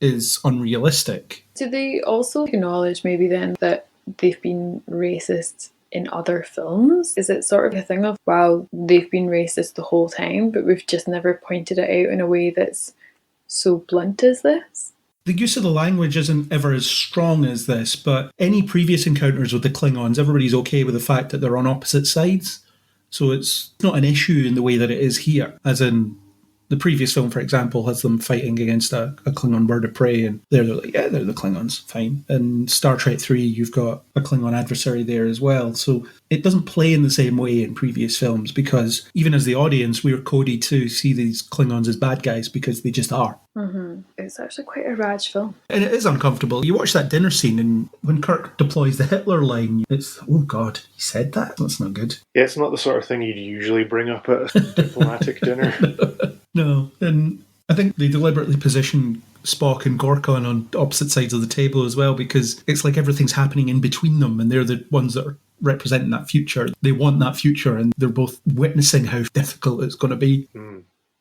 is unrealistic. Do they also acknowledge maybe then that they've been racist in other films? Is it sort of a thing of, wow, they've been racist the whole time, but we've just never pointed it out in a way that's so blunt as this? The use of the language isn't ever as strong as this, but any previous encounters with the Klingons, everybody's okay with the fact that they're on opposite sides. So it's not an issue in the way that it is here, as in the previous film, for example, has them fighting against a Klingon bird of prey, and they're like, yeah, they're the Klingons, fine. And Star Trek 3, you've got a Klingon adversary there as well. So it doesn't play in the same way in previous films, because even as the audience, we're coded to see these Klingons as bad guys because they just are. Mm-hmm. It's actually quite a raj film. And it is uncomfortable. You watch that dinner scene, and when Kirk deploys the Hitler line, it's, oh God, he said that? That's not good. Yeah, it's not the sort of thing you'd usually bring up at a diplomatic dinner. No, and I think they deliberately position Spock and Gorkon on opposite sides of the table as well, because it's like everything's happening in between them, and they're the ones that are representing that future. They want that future, and they're both witnessing how difficult it's going to be.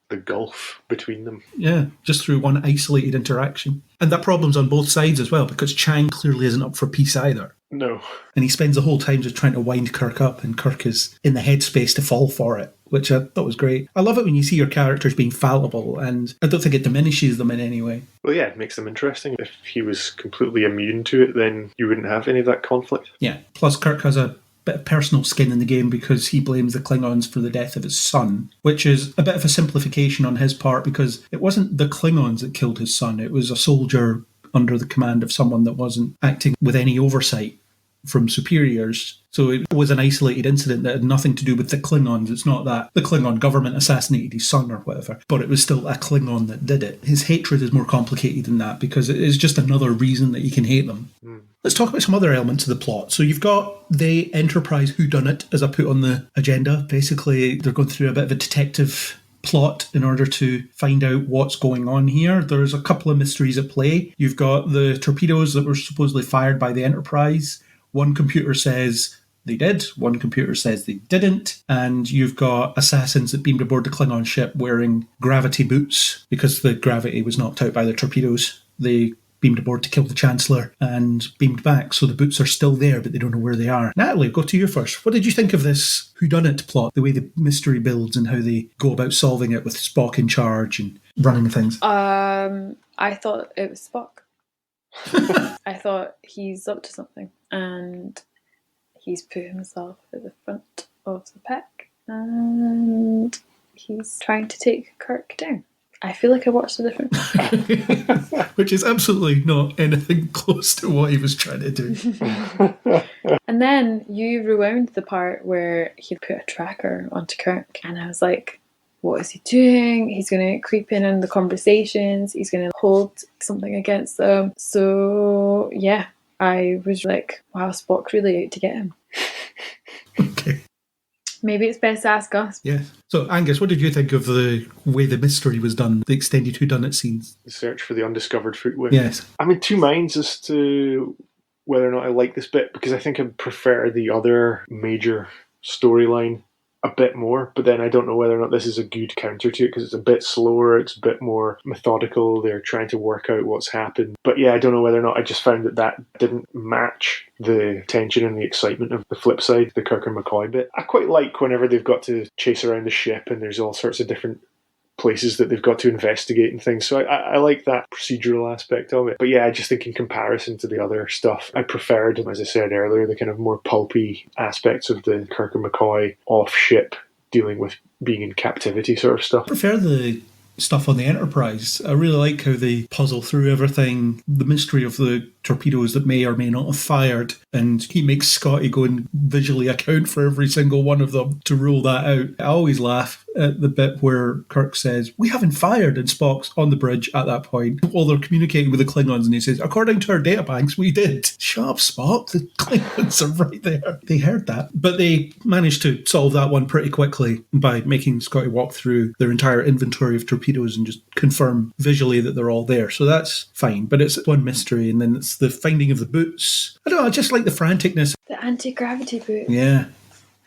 The gulf between them. Yeah, just through one isolated interaction. And that problem's on both sides as well, because Chang clearly isn't up for peace either. No. And he spends the whole time just trying to wind Kirk up, and Kirk is in the headspace to fall for it, which I thought was great. I love it when you see your characters being fallible, and I don't think it diminishes them in any way. Well, yeah, it makes them interesting. If he was completely immune to it, then you wouldn't have any of that conflict. Yeah, plus Kirk has a bit of personal skin in the game because he blames the Klingons for the death of his son, which is a bit of a simplification on his part, because it wasn't the Klingons that killed his son. It was a soldier under the command of someone that wasn't acting with any oversight from superiors. So it was an isolated incident that had nothing to do with the Klingons. It's not that the Klingon government assassinated his son or whatever, but it was still a Klingon that did it. His hatred is more complicated than that, because it is just another reason that you can hate them. Let's talk about some other elements of the plot. So you've got the Enterprise whodunit, as I put on the agenda. Basically, they're going through a bit of a detective plot in order to find out what's going on here. There's a couple of mysteries at play. You've got the torpedoes that were supposedly fired by the Enterprise. One computer says they did, one computer says they didn't, and you've got assassins that beamed aboard the Klingon ship wearing gravity boots because the gravity was knocked out by the torpedoes. They beamed aboard to kill the Chancellor and beamed back, so the boots are still there, but they don't know where they are. Natalie, go to you first. What did you think of this whodunit plot, the way the mystery builds and how they go about solving it with Spock in charge and running things? I thought it was Spock. I thought he's up to something, and he's put himself at the front of the pack, and he's trying to take Kirk down. I feel like I watched a different which is absolutely not anything close to what he was trying to do. And then you rewound the part where he put a tracker onto Kirk, and I was like, what is he doing? He's going to creep in on the conversations. He's going to hold something against them. So, yeah, I was like, wow, Spock's really out to get him. Okay. Maybe it's best to ask us. Yeah. So, Angus, what did you think of the way the mystery was done, the extended whodunit scenes? The search for the undiscovered footwear. Yes. I'm in two minds as to whether or not I like this bit, because I think I prefer the other major storyline a bit more, but then I don't know whether or not this is a good counter to it, because it's a bit slower, it's a bit more methodical, they're trying to work out what's happened. But yeah, I don't know whether or not I just found that didn't match the tension and the excitement of the flip side, the Kirk and McCoy bit. I quite like whenever they've got to chase around the ship and there's all sorts of different places that they've got to investigate and things. So I like that procedural aspect of it. But yeah, I just think in comparison to the other stuff, I preferred, as I said earlier, the kind of more pulpy aspects of the Kirk and McCoy off-ship dealing with being in captivity sort of stuff. I prefer the stuff on the Enterprise. I really like how they puzzle through everything, the mystery of the torpedoes that may or may not have fired, and he makes Scotty go and visually account for every single one of them to rule that out. I always laugh at the bit where Kirk says, "We haven't fired," and Spock's on the bridge at that point while they're communicating with the Klingons, and he says, "According to our databanks, we did." Shut up, Spock. The Klingons are right there. They heard that. But they managed to solve that one pretty quickly by making Scotty walk through their entire inventory of torpedoes and just confirm visually that they're all there. So that's fine. But it's one mystery, and then it's the finding of the boots. I don't know, I just like the franticness. The anti-gravity boot. Yeah.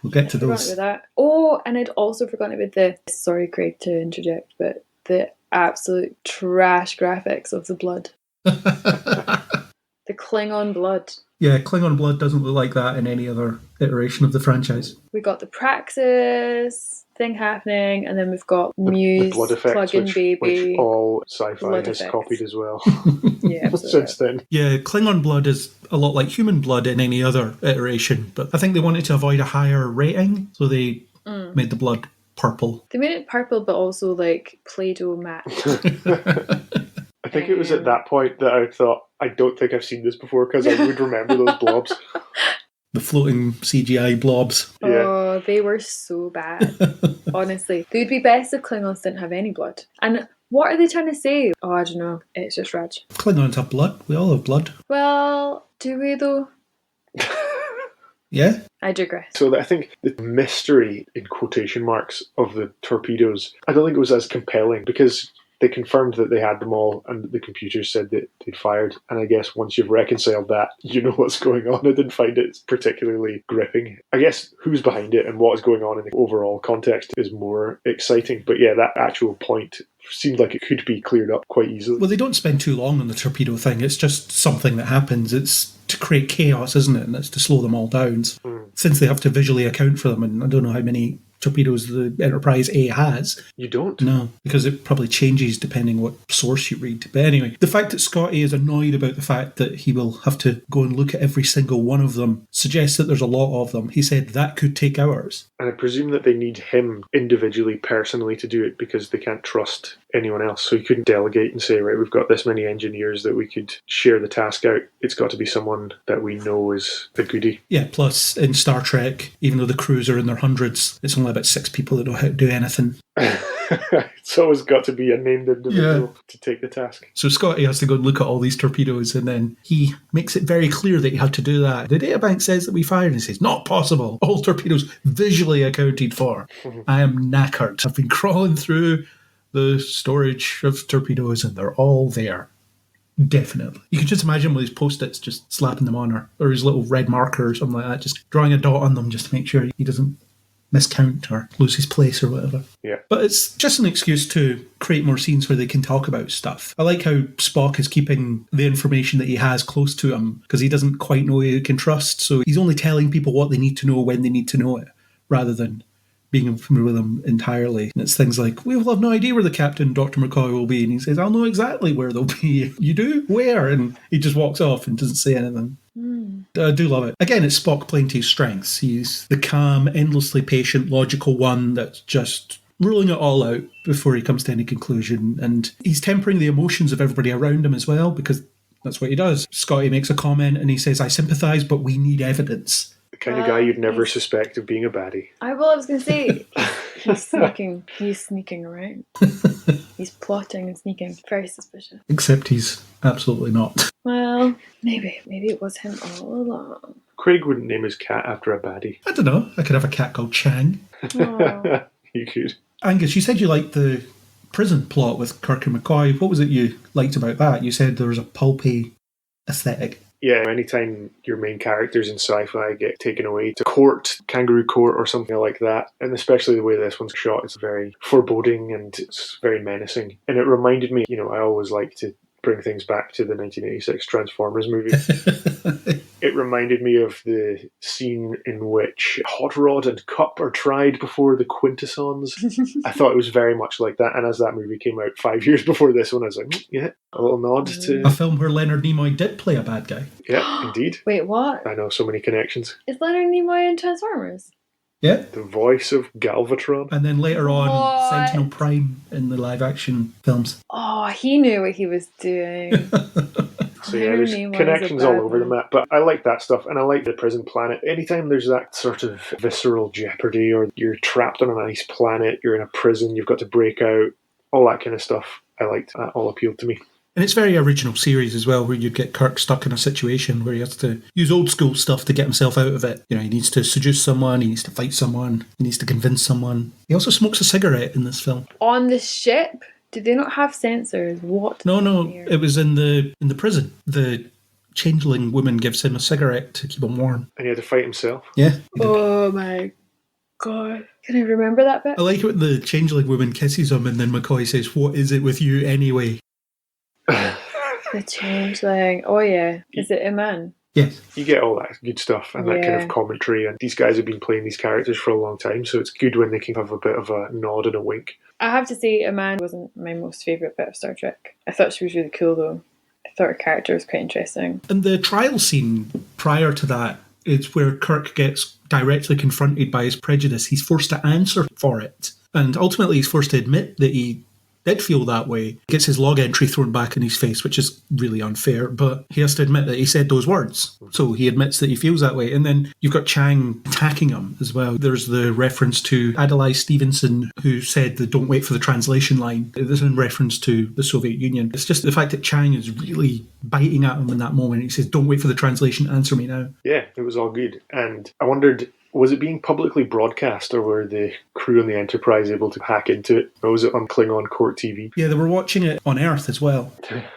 We'll get to I forgot those. about that. Oh, and I'd also forgotten about the, sorry Craig to interject, but the absolute trash graphics of the blood. The Klingon blood. Yeah, Klingon blood doesn't look like that in any other iteration of the franchise. We got the Praxis thing happening, and then we've got Muse, the blood effects, Plug-in Baby. which all sci-fi Blood has effects. copied as well. Yeah, since then. Yeah, Klingon blood is a lot like human blood in any other iteration, but I think they wanted to avoid a higher rating, so they made the blood purple. They made it purple, but also like Play-Doh matte. I think it was at that point that I thought, I don't think I've seen this before, because I would remember those blobs. The floating CGI blobs. Yeah. Oh, they were so bad. Honestly. They would be best if Klingons didn't have any blood. And what are they trying to say? Oh, I don't know. It's just Raj. Klingons have blood. We all have blood. Well, do we though? Yeah? I digress. So I think the mystery, in quotation marks, of the torpedoes, I don't think it was as compelling, because they confirmed that they had them all and the computers said that they fired. And I guess once you've reconciled that, you know what's going on. I didn't find it particularly gripping. I guess who's behind it and what is going on in the overall context is more exciting. But yeah, that actual point seemed like it could be cleared up quite easily. Well, they don't spend too long on the torpedo thing. It's just something that happens. It's to create chaos, isn't it? And it's to slow them all down. Since they have to visually account for them, and I don't know how many torpedoes the Enterprise A has. You don't? No, because it probably changes depending what source you read. But anyway, the fact that Scotty is annoyed about the fact that he will have to go and look at every single one of them suggests that there's a lot of them. He said that could take hours. And I presume that they need him individually, personally, to do it, because they can't trust anyone else. So he couldn't delegate and say, right, we've got this many engineers that we could share the task out. It's got to be someone that we know is a goodie. Yeah, plus in Star Trek, even though the crews are in their hundreds, it's only about 6 people that know how to do anything. It's always got to be a named individual to take the task. So Scotty has to go and look at all these torpedoes, and then he makes it very clear that he had to do that. The databank says that we fired, and he says, not possible. All torpedoes visually accounted for. I am knackered. I've been crawling through the storage of torpedoes, and they're all there. Definitely. You can just imagine with his post-its just slapping them on, or his little red marker or something like that, just drawing a dot on them just to make sure he doesn't miscount or lose his place or whatever. Yeah. But it's just an excuse to create more scenes where they can talk about stuff. I like how Spock is keeping the information that he has close to him because he doesn't quite know who he can trust. So he's only telling people what they need to know when they need to know it, rather than being familiar with them entirely. And it's things like, we will have no idea where the captain, Dr. McCoy, will be. And he says, I'll know exactly where they'll be. You do? Where? And he just walks off and doesn't say anything. I do love it. Again, it's Spock playing to his strengths. He's the calm, endlessly patient, logical one that's just ruling it all out before he comes to any conclusion. And he's tempering the emotions of everybody around him as well, because that's what he does. Scotty makes a comment and he says, I sympathise, but we need evidence. The kind of guy you'd never suspect of being a baddie. I was going to say, He's sneaking around. He's plotting and sneaking. Very suspicious. Except he's absolutely not. Well, maybe it was him all along. Craig wouldn't name his cat after a baddie. I don't know. I could have a cat called Chang. Aw. You could. Angus, you said you liked the prison plot with Kirk and McCoy. What was it you liked about that? You said there was a pulpy aesthetic. Yeah, anytime your main characters in sci-fi get taken away to court, kangaroo court or something like that, and especially the way this one's shot, it's very foreboding and it's very menacing. And it reminded me, I always like to bring things back to the 1986 Transformers movie. It reminded me of the scene in which Hot Rod and Cup are tried before the Quintessons. I thought it was very much like that, and as that movie came out 5 years before this one, I was like, yeah, a little nod to... A film where Leonard Nimoy did play a bad guy. Yeah, indeed. Wait, what? I know, so many connections. Is Leonard Nimoy in Transformers? Yeah. The voice of Galvatron. And then later on, What? Sentinel Prime in the live-action films. Oh, he knew what he was doing. So yeah, there's connections all over the map, but I like that stuff, and I like the prison planet. Anytime there's that sort of visceral jeopardy, or you're trapped on an ice planet, you're in a prison, you've got to break out, all that kind of stuff, I liked. That all appealed to me. And it's very original series as well, where you'd get Kirk stuck in a situation where he has to use old school stuff to get himself out of it. He needs to seduce someone, he needs to fight someone, he needs to convince someone. He also smokes a cigarette in this film. On the ship? Did they not have sensors? What? No, it was in the prison. The changeling woman gives him a cigarette to keep him warm. And he had to fight himself. Yeah. Oh my god. Can I remember that bit? I like it when the changeling woman kisses him and then McCoy says, "What is it with you anyway?" The changeling. Oh yeah. Is it a man? Yes. You get all that good stuff and that kind of commentary, and these guys have been playing these characters for a long time, so it's good when they can have a bit of a nod and a wink. I have to say, Amanda wasn't my most favourite bit of Star Trek. I thought she was really cool though. I thought her character was quite interesting. And the trial scene prior to that is where Kirk gets directly confronted by his prejudice. He's forced to answer for it. And ultimately he's forced to admit that he did feel that way. Gets his log entry thrown back in his face, which is really unfair, but he has to admit that he said those words. So he admits that he feels that way. And then you've got Chang attacking him as well. There's the reference to Adlai Stevenson, who said the "don't wait for the translation" line. This is in reference to the Soviet Union. It's just the fact that Chang is really biting at him in that moment. He says, "Don't wait for the translation, answer me now." Yeah, it was all good. And I wondered, was it being publicly broadcast, or were the crew on the Enterprise able to hack into it? Or was it on Klingon court TV? Yeah, they were watching it on Earth as well.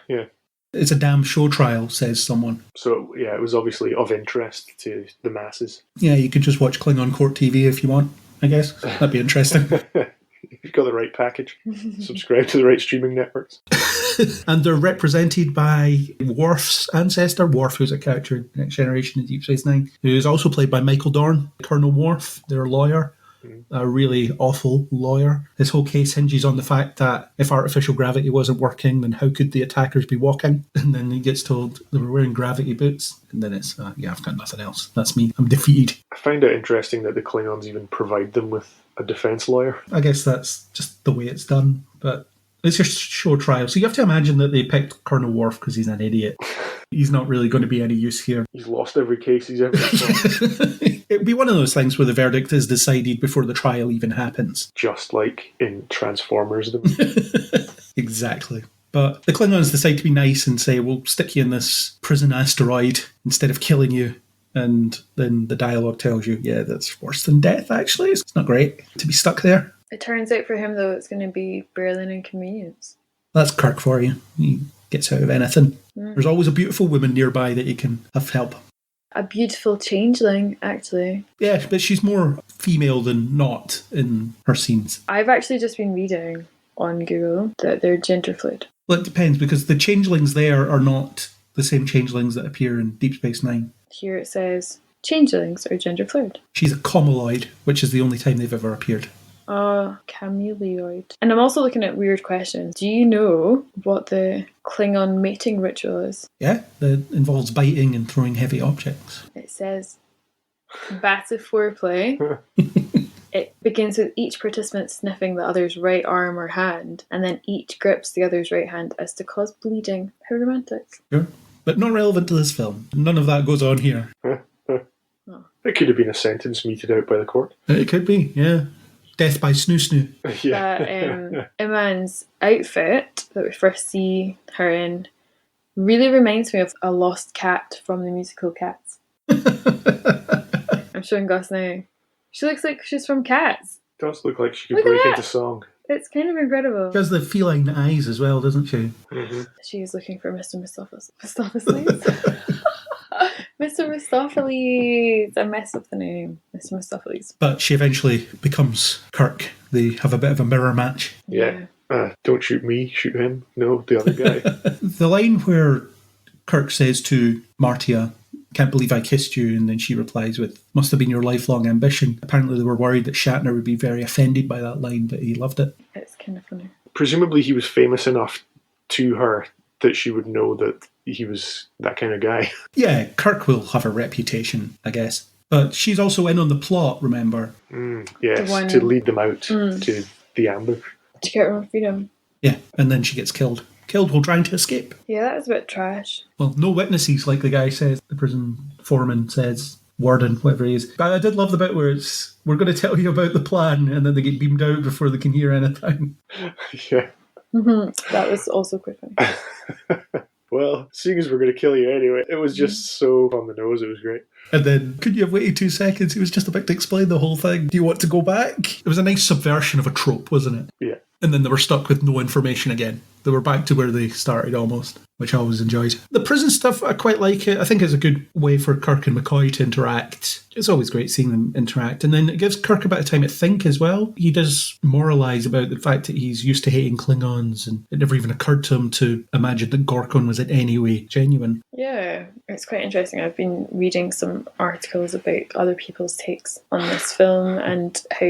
Yeah. It's a damn show trial, says someone. So, yeah, it was obviously of interest to the masses. Yeah, you could just watch Klingon court TV if you want, I guess. That'd be interesting. If you've got the right package, subscribe to the right streaming networks. And they're represented by Worf's ancestor, Worf, who's a character in Next Generation and Deep Space Nine, who is also played by Michael Dorn, Colonel Worf, their lawyer, a really awful lawyer. His whole case hinges on the fact that if artificial gravity wasn't working, then how could the attackers be walking? And then he gets told they were wearing gravity boots. And then it's, I've got nothing else. That's me. I'm defeated. I find it interesting that the Klingons even provide them with a defense lawyer. I guess that's just the way it's done, but it's just show trial. So you have to imagine that they picked Colonel Worf because he's an idiot. He's not really going to be any use here. He's lost every case he's ever fought. It'd be one of those things where the verdict is decided before the trial even happens. Just like in Transformers. The Exactly. But the Klingons decide to be nice and say, we'll stick you in this prison asteroid instead of killing you. And then the dialogue tells you, yeah, that's worse than death, actually. It's not great to be stuck there. It turns out for him, though, it's going to be barely an inconvenience. That's Kirk for you. He gets out of anything. There's always a beautiful woman nearby that you can have help. A beautiful changeling, actually. Yeah, but she's more female than not in her scenes. I've actually just been reading on Google that they're gender fluid. Well, it depends, because the changelings there are not the same changelings that appear in Deep Space Nine. Here it says, changelings are gender fluid. She's a comaloid, which is the only time they've ever appeared. Chameleoid. And I'm also looking at weird questions. Do you know what the Klingon mating ritual is? Yeah, that involves biting and throwing heavy objects. It says, combative foreplay. It begins with each participant sniffing the other's right arm or hand, and then each grips the other's right hand as to cause bleeding. How romantic. Sure. But not relevant to this film. None of that goes on here. It could have been a sentence meted out by the court. It could be, yeah. Death by Snoo Snoo. That Iman's outfit that we first see her in really reminds me of a lost cat from the musical Cats. I'm showing Gus now. She looks like she's from Cats. Does look like she could Look at break that. into song. It's kind of incredible. She has the feline eyes as well, doesn't she? Mm-hmm. She's looking for Mr. Mistopheles. Mr. Mistopheles! I messed up the name. Mr. Mistopheles. But she eventually becomes Kirk. They have a bit of a mirror match. Yeah. Don't shoot me, shoot him. No, the other guy. The line where Kirk says to Martia, "Can't believe I kissed you," and then she replies with, "Must have been your lifelong ambition." Apparently they were worried that Shatner would be very offended by that line, but he loved it. It's kind of funny. Presumably he was famous enough to her that she would know that he was that kind of guy. Yeah, Kirk will have a reputation, I guess. But she's also in on the plot, remember? Yes, to lead them out to the ambush. To get her own freedom. Yeah, and then she gets killed. Killed while trying to escape. Yeah, that was a bit trash. Well, no witnesses, like the guy says, the prison foreman says, warden, whatever he is. But I did love the bit where it's, "We're going to tell you about the plan," and then they get beamed out before they can hear anything. Yeah. That was also quite funny. Well, seeing as we're going to kill you anyway, it was just so on the nose, it was great. And then, could you have waited 2 seconds? He was just about to explain the whole thing. Do you want to go back? It was a nice subversion of a trope, wasn't it? Yeah. And then they were stuck with no information again. They were back to where they started almost, which I always enjoyed. The prison stuff, I quite like it. I think it's a good way for Kirk and McCoy to interact. It's always great seeing them interact. And then it gives Kirk a bit of time to think as well. He does moralise about the fact that he's used to hating Klingons, and it never even occurred to him to imagine that Gorkon was in any way genuine. Yeah, it's quite interesting. I've been reading some articles about other people's takes on this film and how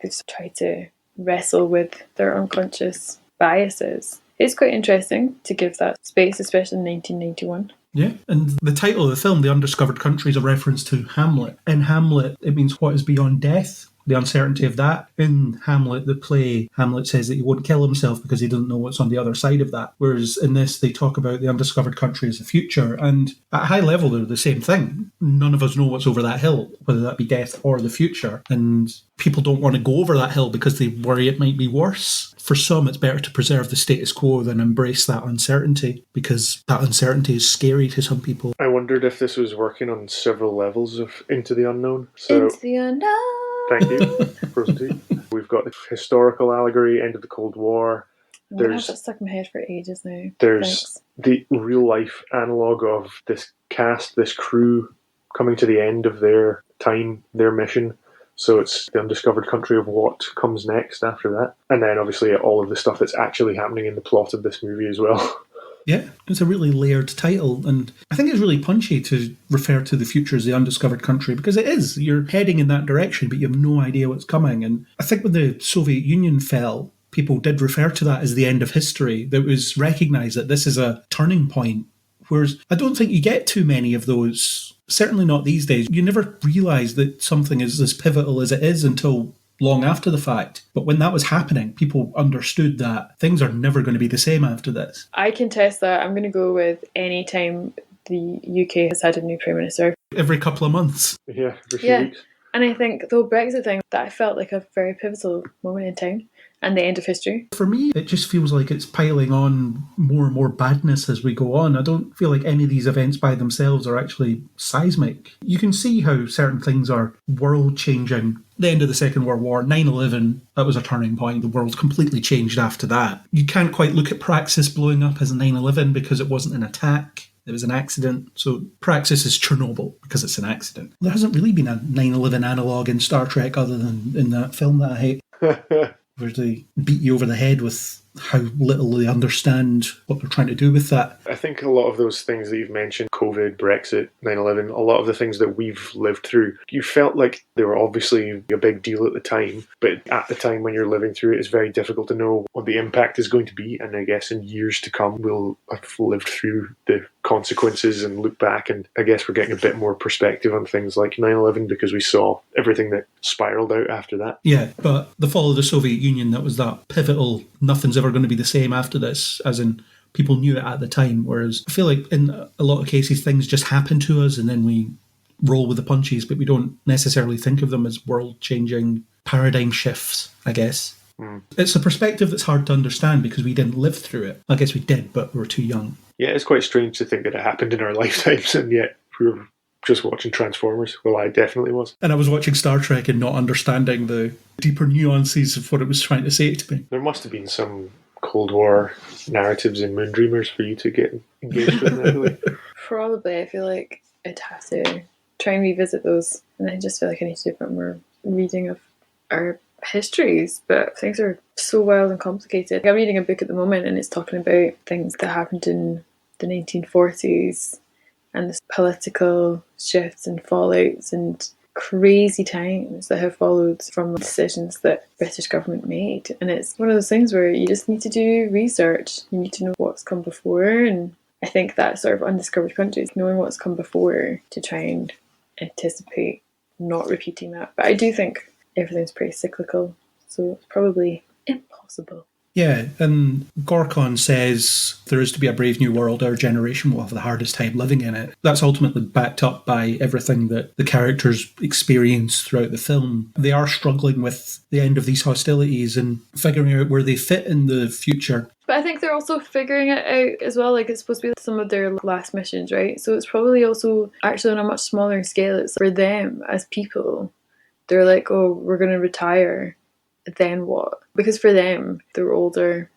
they've tried to wrestle with their unconscious biases. It's quite interesting to give that space, especially in 1991. Yeah, and the title of the film, The Undiscovered Country, is a reference to Hamlet. In Hamlet, it means what is beyond death, the uncertainty of that. In Hamlet, the play, Hamlet says that he won't kill himself because he doesn't know what's on the other side of that. Whereas in this, they talk about the undiscovered country as the future, and at a high level, they're the same thing. None of us know what's over that hill, whether that be death or the future, and people don't want to go over that hill because they worry it might be worse. For some, it's better to preserve the status quo than embrace that uncertainty, because that uncertainty is scary to some people. I wondered if this was working on several levels of Into the Unknown. So, Into the unknown. thank you. Frozen 2. We've got the historical allegory, end of the Cold War. I'm going to have that stuck in my head for ages now. There's the real-life analogue of this cast, this crew, coming to the end of their time, their mission. So it's the undiscovered country of what comes next after that. And then obviously all of the stuff that's actually happening in the plot of this movie as well. Yeah, it's a really layered title, and I think it's really punchy to refer to the future as the undiscovered country, because it is. You're heading in that direction, but you have no idea what's coming. And I think when the Soviet Union fell, people did refer to that as the end of history. That was recognised that this is a turning point. Whereas I don't think you get too many of those, certainly not these days. You never realise that something is as pivotal as it is until long after the fact. But when that was happening, people understood that things are never going to be the same after this. I can test that. I'm going to go with any time the UK has had a new Prime Minister. Every couple of months. Yeah, every few weeks. And I think the whole Brexit thing, that I felt like a very pivotal moment in time and the end of history. For me, it just feels like it's piling on more and more badness as we go on. I don't feel like any of these events by themselves are actually seismic. You can see how certain things are world-changing. The end of the Second World War, 9/11, that was a turning point. The world completely changed after that. You can't quite look at Praxis blowing up as a 9/11 because it wasn't an attack. It was an accident. So Praxis is Chernobyl because it's an accident. There hasn't really been a 9/11 analogue in Star Trek other than in that film that I hate. Where they beat you over the head with how little they understand what they're trying to do with that. I think a lot of those things that you've mentioned, COVID, Brexit, 9/11, a lot of the things that we've lived through, you felt like they were obviously a big deal at the time, but at the time when you're living through it, it's very difficult to know what the impact is going to be, and I guess in years to come, we'll have lived through the consequences and look back, and I guess we're getting a bit more perspective on things like 9/11 because we saw everything that spiraled out after that. Yeah, but the fall of the Soviet Union, that was that pivotal, nothing's ever going to be the same after this, as in people knew it at the time, whereas I feel like in a lot of cases things just happen to us and then we roll with the punches, but we don't necessarily think of them as world-changing paradigm shifts, I guess. It's a perspective that's hard to understand because we didn't live through it. I guess we did, but we were too young. Yeah, it's quite strange to think that it happened in our lifetimes, and yet we were just watching Transformers. Well, I definitely was. And I was watching Star Trek and not understanding the deeper nuances of what it was trying to say to me. There must have been some Cold War narratives in Moondreamers for you to get engaged with, Natalie. Probably. I feel like I'd have to try and revisit those. And I just feel like I need to do a bit more reading of our histories, but things are so wild and complicated. I'm reading a book at the moment and it's talking about things that happened in the 1940s and the political shifts and fallouts and crazy times that have followed from decisions that British government made. And it's one of those things where you just need to do research. You need to know what's come before, and I think that sort of undiscovered countries, knowing what's come before to try and anticipate not repeating that. But I do think everything's pretty cyclical, so it's probably impossible. Yeah, and Gorkon says there is to be a brave new world. Our generation will have the hardest time living in it. That's ultimately backed up by everything that the characters experience throughout the film. They are struggling with the end of these hostilities and figuring out where they fit in the future. But I think they're also figuring it out as well. Like, it's supposed to be some of their last missions, right? So it's probably also actually on a much smaller scale. It's for them as people. They're like, oh, we're going to retire. Then what? Because for them, they're older,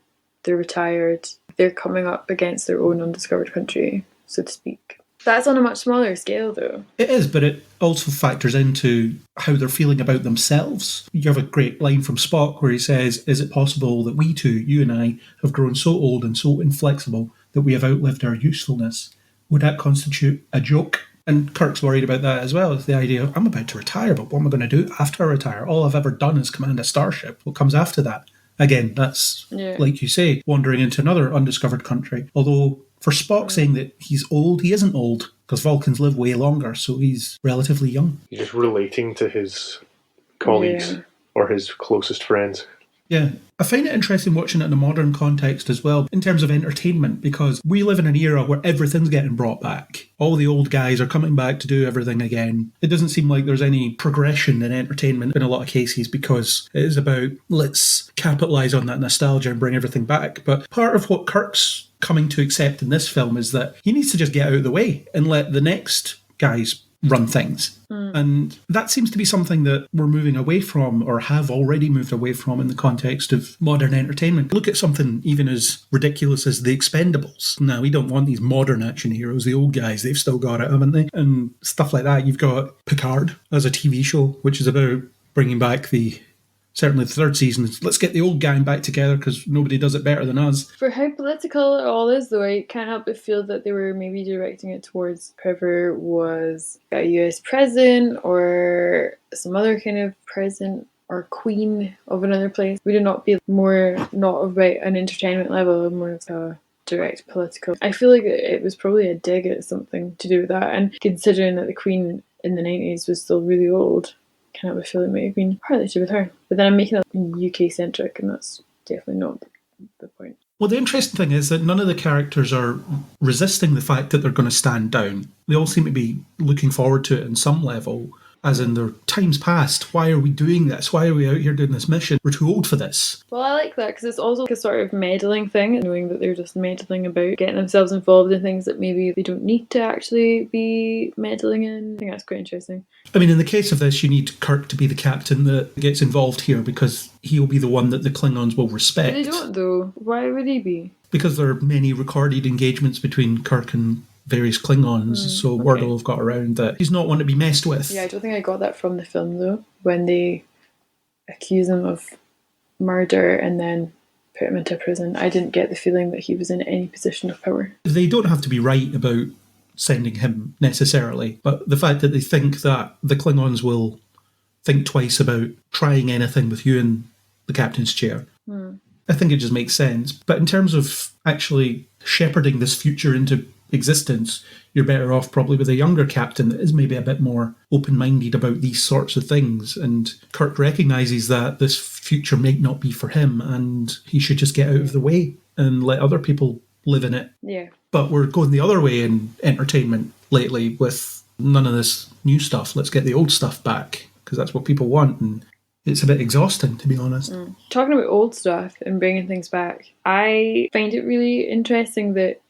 they're retired, they're coming up against their own undiscovered country, so to speak. That's on a much smaller scale, though. It is, but it also factors into how they're feeling about themselves. You have a great line from Spock where he says, is it possible that we two, you and I, have grown so old and so inflexible that we have outlived our usefulness? Would that constitute a joke? And Kirk's worried about that as well. It's the idea of, I'm about to retire, but what am I going to do after I retire? All I've ever done is command a starship. What comes after that? Again, that's, like you say, wandering into another undiscovered country. Although, for Spock saying that he's old, he isn't old, because Vulcans live way longer, so he's relatively young. He's just relating to his colleagues or his closest friends. Yeah, I find it interesting watching it in a modern context as well, in terms of entertainment, because we live in an era where everything's getting brought back. All the old guys are coming back to do everything again. It doesn't seem like there's any progression in entertainment in a lot of cases, because it is about, let's capitalise on that nostalgia and bring everything back. But part of what Kirk's coming to accept in this film is that he needs to just get out of the way and let the next guys run things. And that seems to be something that we're moving away from, or have already moved away from, in the context of modern entertainment. Look at something even as ridiculous as The Expendables. Now, we don't want these modern action heroes, the old guys, they've still got it, haven't they? And stuff like that. You've got Picard as a TV show, which is about bringing back certainly the third season, let's get the old gang back together because nobody does it better than us. For how political it all is, though, I can't help but feel that they were maybe directing it towards whoever was a US president or some other kind of president or queen of another place. Would it not be more not about an entertainment level, more of a direct political? I feel like it was probably a dig at something to do with that, and considering that the queen in the 90s was still really old, kind of a feel it might have been partly to do with her. But then I'm making it UK centric, and that's definitely not the point. Well, the interesting thing is that none of the characters are resisting the fact that they're going to stand down. They all seem to be looking forward to it in some level, as in their time's past. Why are we doing this? Why are we out here doing this mission? We're too old for this. Well, I like that because it's also a sort of meddling thing, knowing that they're just meddling about getting themselves involved in things that maybe they don't need to actually be meddling in. I think that's quite interesting. I mean, in the case of this, you need Kirk to be the captain that gets involved here because he'll be the one that the Klingons will respect. But they don't, though. Why would he be? Because there are many recorded engagements between Kirk and various Klingons, so word will have got around that he's not one to be messed with. Yeah, I don't think I got that from the film, though. When they accuse him of murder and then put him into prison, I didn't get the feeling that he was in any position of power. They don't have to be right about sending him necessarily, but the fact that they think that the Klingons will think twice about trying anything with you in the captain's chair, I think it just makes sense. But in terms of actually shepherding this future into existence, you're better off probably with a younger captain that is maybe a bit more open-minded about these sorts of things, and Kirk recognises that this future might not be for him and he should just get out of the way and let other people live in it. Yeah. But we're going the other way in entertainment lately with none of this new stuff. Let's get the old stuff back because that's what people want, and It's a bit exhausting, to be honest. Talking about old stuff and bringing things back, I find it really interesting that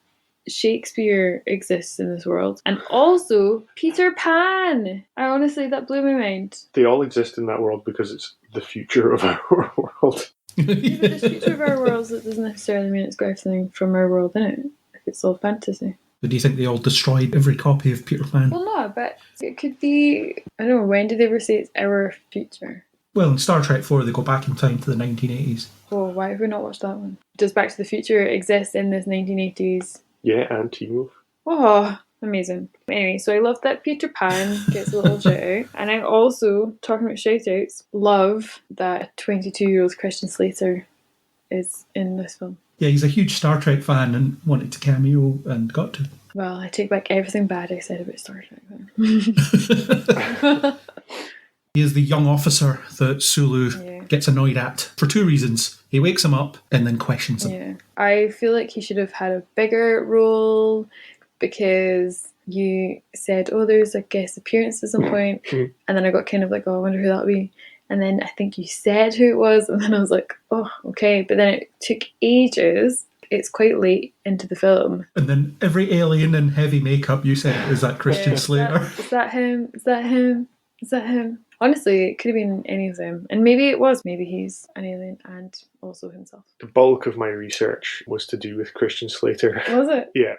Shakespeare exists in this world. And also Peter Pan! Honestly, that blew my mind. They all exist in that world because it's the future of our world. Yeah, but there's future of our worlds, that doesn't necessarily mean it's got everything from our world in it. If it's all fantasy. But do you think they all destroyed every copy of Peter Pan? Well, no, but it could be... I don't know, when did they ever say it's our future? Well, in Star Trek 4, they go back in time to the 1980s. Oh, why have we not watched that one? Does Back to the Future exist in this 1980s? Yeah, and Teen Wolf. Oh, amazing. Anyway, so I love that Peter Pan gets a little shout out. And I also, talking about shout outs, love that 22-year-old Christian Slater is in this film. Yeah, he's a huge Star Trek fan and wanted to cameo and got to. Well, I take back everything bad I said about Star Trek then. He is the young officer that Sulu gets annoyed at for two reasons. He wakes him up and then questions him. Yeah. I feel like he should have had a bigger role because you said, oh, there's a guest appearance at some point. And then I got kind of like, oh, I wonder who that would be. And then I think you said who it was. And then I was like, oh, okay. But then it took ages. It's quite into the film. And then every alien in heavy makeup you said, is that Christian Slater? Is that him? Is that him? Is that him? Honestly, it could have been any of them. And maybe it was. Maybe he's an alien and also himself. The bulk of my research was to do with Christian Slater. Was it? Yeah.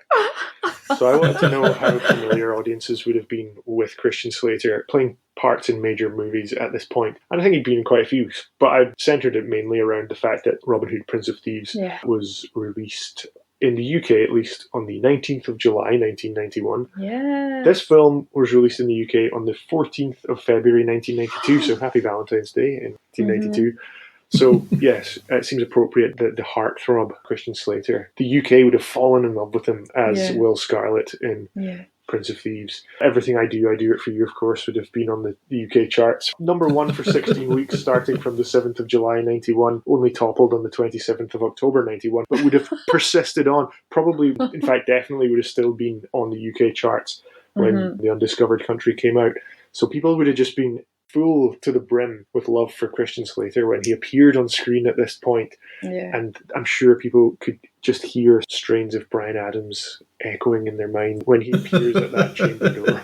So I wanted to know how familiar audiences would have been with Christian Slater playing parts in major movies at this point. And I think he'd been in quite a few, but I centred it mainly around the fact that Robin Hood, Prince of Thieves was released in the UK, at least, on the 19th of July, 1991. Yeah. This film was released in the UK on the 14th of February, 1992, so happy Valentine's Day in 1992. So, yes, it seems appropriate that the heartthrob Christian Slater, the UK would have fallen in love with him as Will Scarlet in Prince of Thieves. Everything I Do It For You, of course, would have been on the UK charts. Number one for 16 weeks, starting from the 7th of July 91, only toppled on the 27th of October 91, but would have persisted on. Probably, in fact, definitely would have still been on the UK charts when the Undiscovered Country came out. So people would have just been full to the brim with love for Christian Slater when he appeared on screen at this point. And I'm sure people could just hear strains of Bryan Adams echoing in their mind when he appears at that chamber door.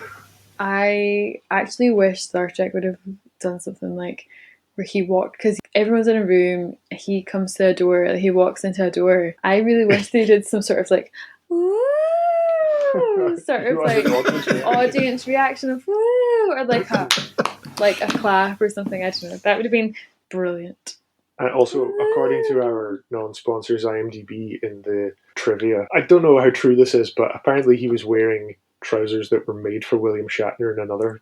I actually wish Star Trek would have done something like where he walked, because everyone's in a room, he comes to a door, he walks into a door. I really wish they did some sort of like, woo, sort of like audience reaction of woo, or like a clap or something. I don't know. That would have been brilliant. And also, according to our non-sponsors IMDb in the trivia, I don't know how true this is, but apparently he was wearing trousers that were made for William Shatner in another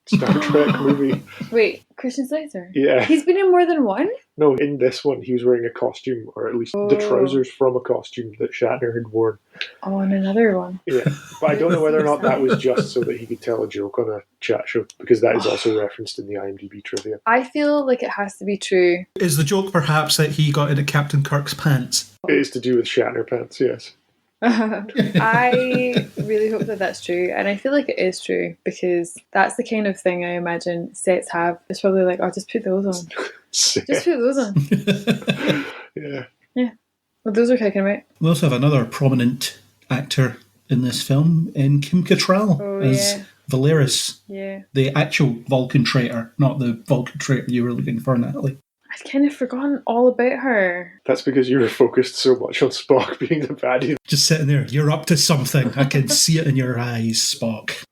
Star Trek movie. Wait, Christian Slater? Yeah. He's been in more than one? No, in this one he was wearing a costume, or at least the trousers from a costume that Shatner had worn. Oh, and another one. Yeah, but I don't know whether or not that was just so that he could tell a joke on a chat show, because that is also referenced in the IMDb trivia. I feel like it has to be true. Is the joke perhaps that he got into Captain Kirk's pants? It is to do with Shatner pants, yes. I really hope that that's true, and I feel like it is true, because that's the kind of thing I imagine sets have. It's probably like, oh, just put those on. Just put those on. Yeah. Well, those are kicking about. We also have another prominent actor in this film, in Kim Cattrall as Valeris, the actual Vulcan traitor, not the Vulcan traitor you were looking for, Natalie. I'd kind of forgotten all about her. That's because you were focused so much on Spock being the baddie. Just sitting there, you're up to something. I can see it in your eyes, Spock.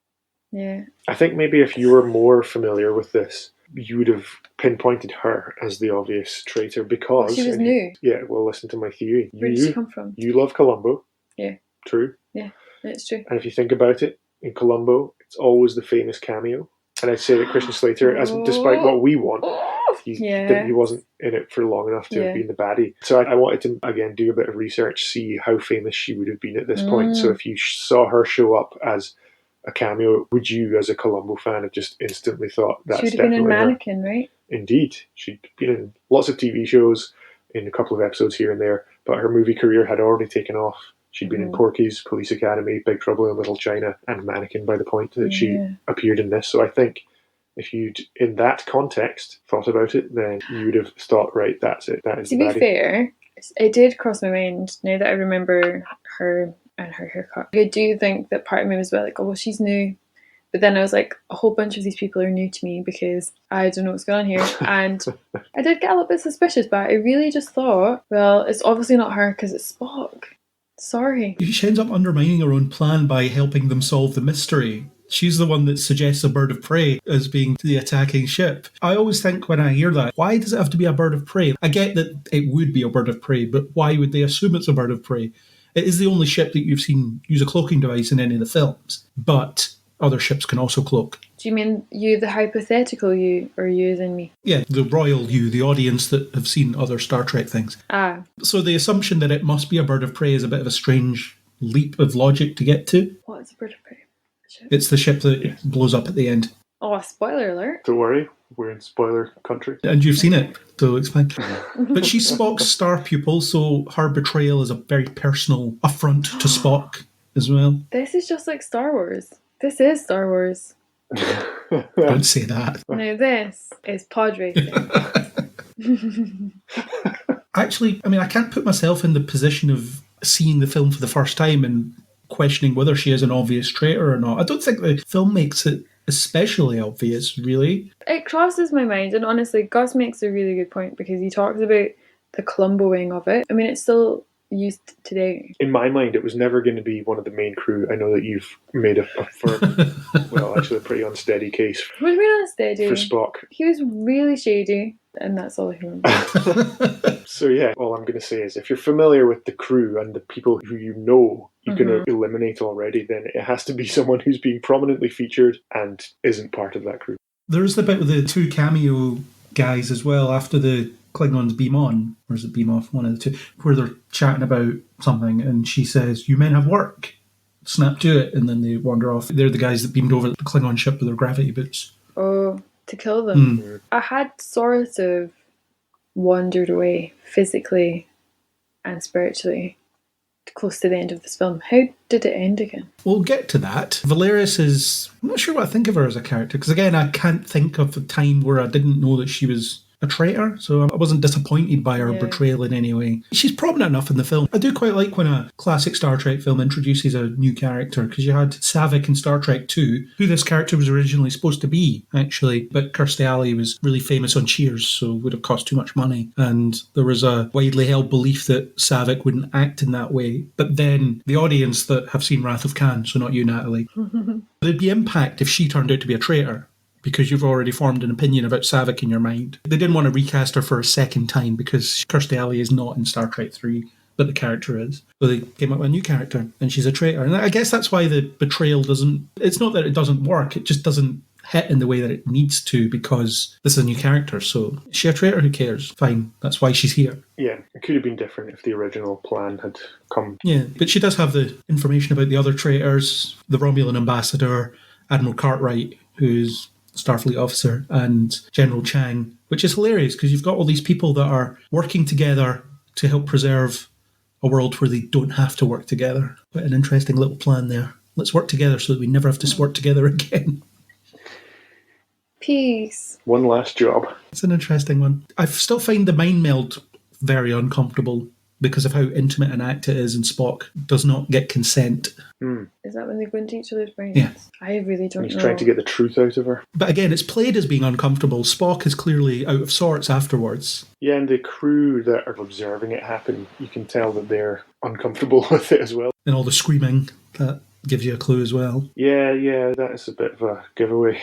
Yeah. I think maybe if you were more familiar with this, you would have pinpointed her as the obvious traitor, because... She was new. Yeah, well, listen to my theory. Where did she come from? You love Columbo. Yeah. True. Yeah, it's true. And if you think about it, in Columbo, it's always the famous cameo. And I'd say that Christian Slater, despite what we want, he wasn't in it for long enough to have been the baddie. So I wanted to, again, do a bit of research, see how famous she would have been at this point. So if you saw her show up as a cameo, would you, as a Columbo fan, have just instantly thought that's definitely her? She would have been in Mannequin, right? Indeed. She'd been in lots of TV shows, in a couple of episodes here and there, but her movie career had already taken off. She'd been in Porky's, Police Academy, Big Trouble in Little China, and Mannequin by the point that she appeared in this. So I think if you'd, in that context, thought about it, then you would have thought, right, that's it. That is To the be baddie. fair, it did cross my mind now that I remember her and her haircut. I do think that part of me was like, oh, well, she's new. But then I was like, a whole bunch of these people are new to me because I don't know what's going on here. And I did get a little bit suspicious, but I really just thought, well, it's obviously not her because it's Spock. Sorry. She ends up undermining her own plan by helping them solve the mystery. She's the one that suggests a bird of prey as being the attacking ship. I always think when I hear that, why does it have to be a bird of prey? I get that it would be a bird of prey, but why would they assume it's a bird of prey? It is the only ship that you've seen use a cloaking device in any of the films, but other ships can also cloak. Do you mean you, the hypothetical you, or you as in me? Yeah, the royal you, the audience that have seen other Star Trek things. Ah. So the assumption that it must be a bird of prey is a bit of a strange leap of logic to get to. What is a bird of prey? Ship? It's the ship that blows up at the end. Oh, spoiler alert. Don't worry, we're in spoiler country. And you've seen it, so it's fine. But she's Spock's star pupil, so her betrayal is a very personal affront to Spock as well. This is just like Star Wars. This is Star Wars. Don't say that. Now this is pod racing. Actually, I mean, I can't put myself in the position of seeing the film for the first time and questioning whether she is an obvious traitor or not. I don't think the film makes it especially obvious, really. It crosses my mind, and honestly, Gus makes a really good point because he talks about the Columboing of it. I mean, it's still used today. In my mind, it was never going to be one of the main crew. I know that you've made a firm, well, actually a pretty unsteady case What do you mean unsteady? for Spock. He was really shady, and that's all I remember. So yeah, all I'm going to say is if you're familiar with the crew and the people who you know you can eliminate already, then it has to be someone who's being prominently featured and isn't part of that crew. There's the bit with the two cameo guys as well after the Klingons beam on, or is it beam off, one of the two, where they're chatting about something and she says, "You men have work, snap to it," and then they wander off. They're the guys that beamed over the Klingon ship with their gravity boots. Oh, to kill them. I had sort of wandered away physically and spiritually close to the end of this film. How did it end again? We'll get to that. Valeris is... I'm not sure what I think of her as a character, because again, I can't think of a time where I didn't know that she was a traitor, so I wasn't disappointed by her betrayal in any way. She's prominent enough in the film. I do quite like when a classic Star Trek film introduces a new character, because you had Saavik in Star Trek 2, who this character was originally supposed to be, actually, but Kirstie Alley was really famous on Cheers, so it would have cost too much money, and there was a widely held belief that Saavik wouldn't act in that way, but then the audience that have seen Wrath of Khan, so not you, Natalie, there'd be impact if she turned out to be a traitor, because you've already formed an opinion about Saavik in your mind. They didn't want to recast her for a second time because Kirstie Alley is not in Star Trek 3, but the character is. So they came up with a new character, and she's a traitor. And I guess that's why the betrayal doesn't... It's not that it doesn't work, it just doesn't hit in the way that it needs to, because this is a new character. So is she a traitor? Who cares? Fine, that's why she's here. Yeah, it could have been different if the original plan had come. Yeah, but she does have the information about the other traitors, the Romulan ambassador, Admiral Cartwright, who's Starfleet officer, and General Chang, which is hilarious because you've got all these people that are working together to help preserve a world where they don't have to work together. Quite an interesting little plan there. Let's work together so that we never have to work together again. Peace. One last job. It's an interesting one. I still find the mind meld very uncomfortable because of how intimate an act it is, and Spock does not get consent. Is that when they go into each other's brains? Yeah. I really don't know. He's trying to get the truth out of her. But again, it's played as being uncomfortable. Spock is clearly out of sorts afterwards. Yeah, and the crew that are observing it happen, you can tell that they're uncomfortable with it as well. And all the screaming, that gives you a clue as well. Yeah, that is a bit of a giveaway.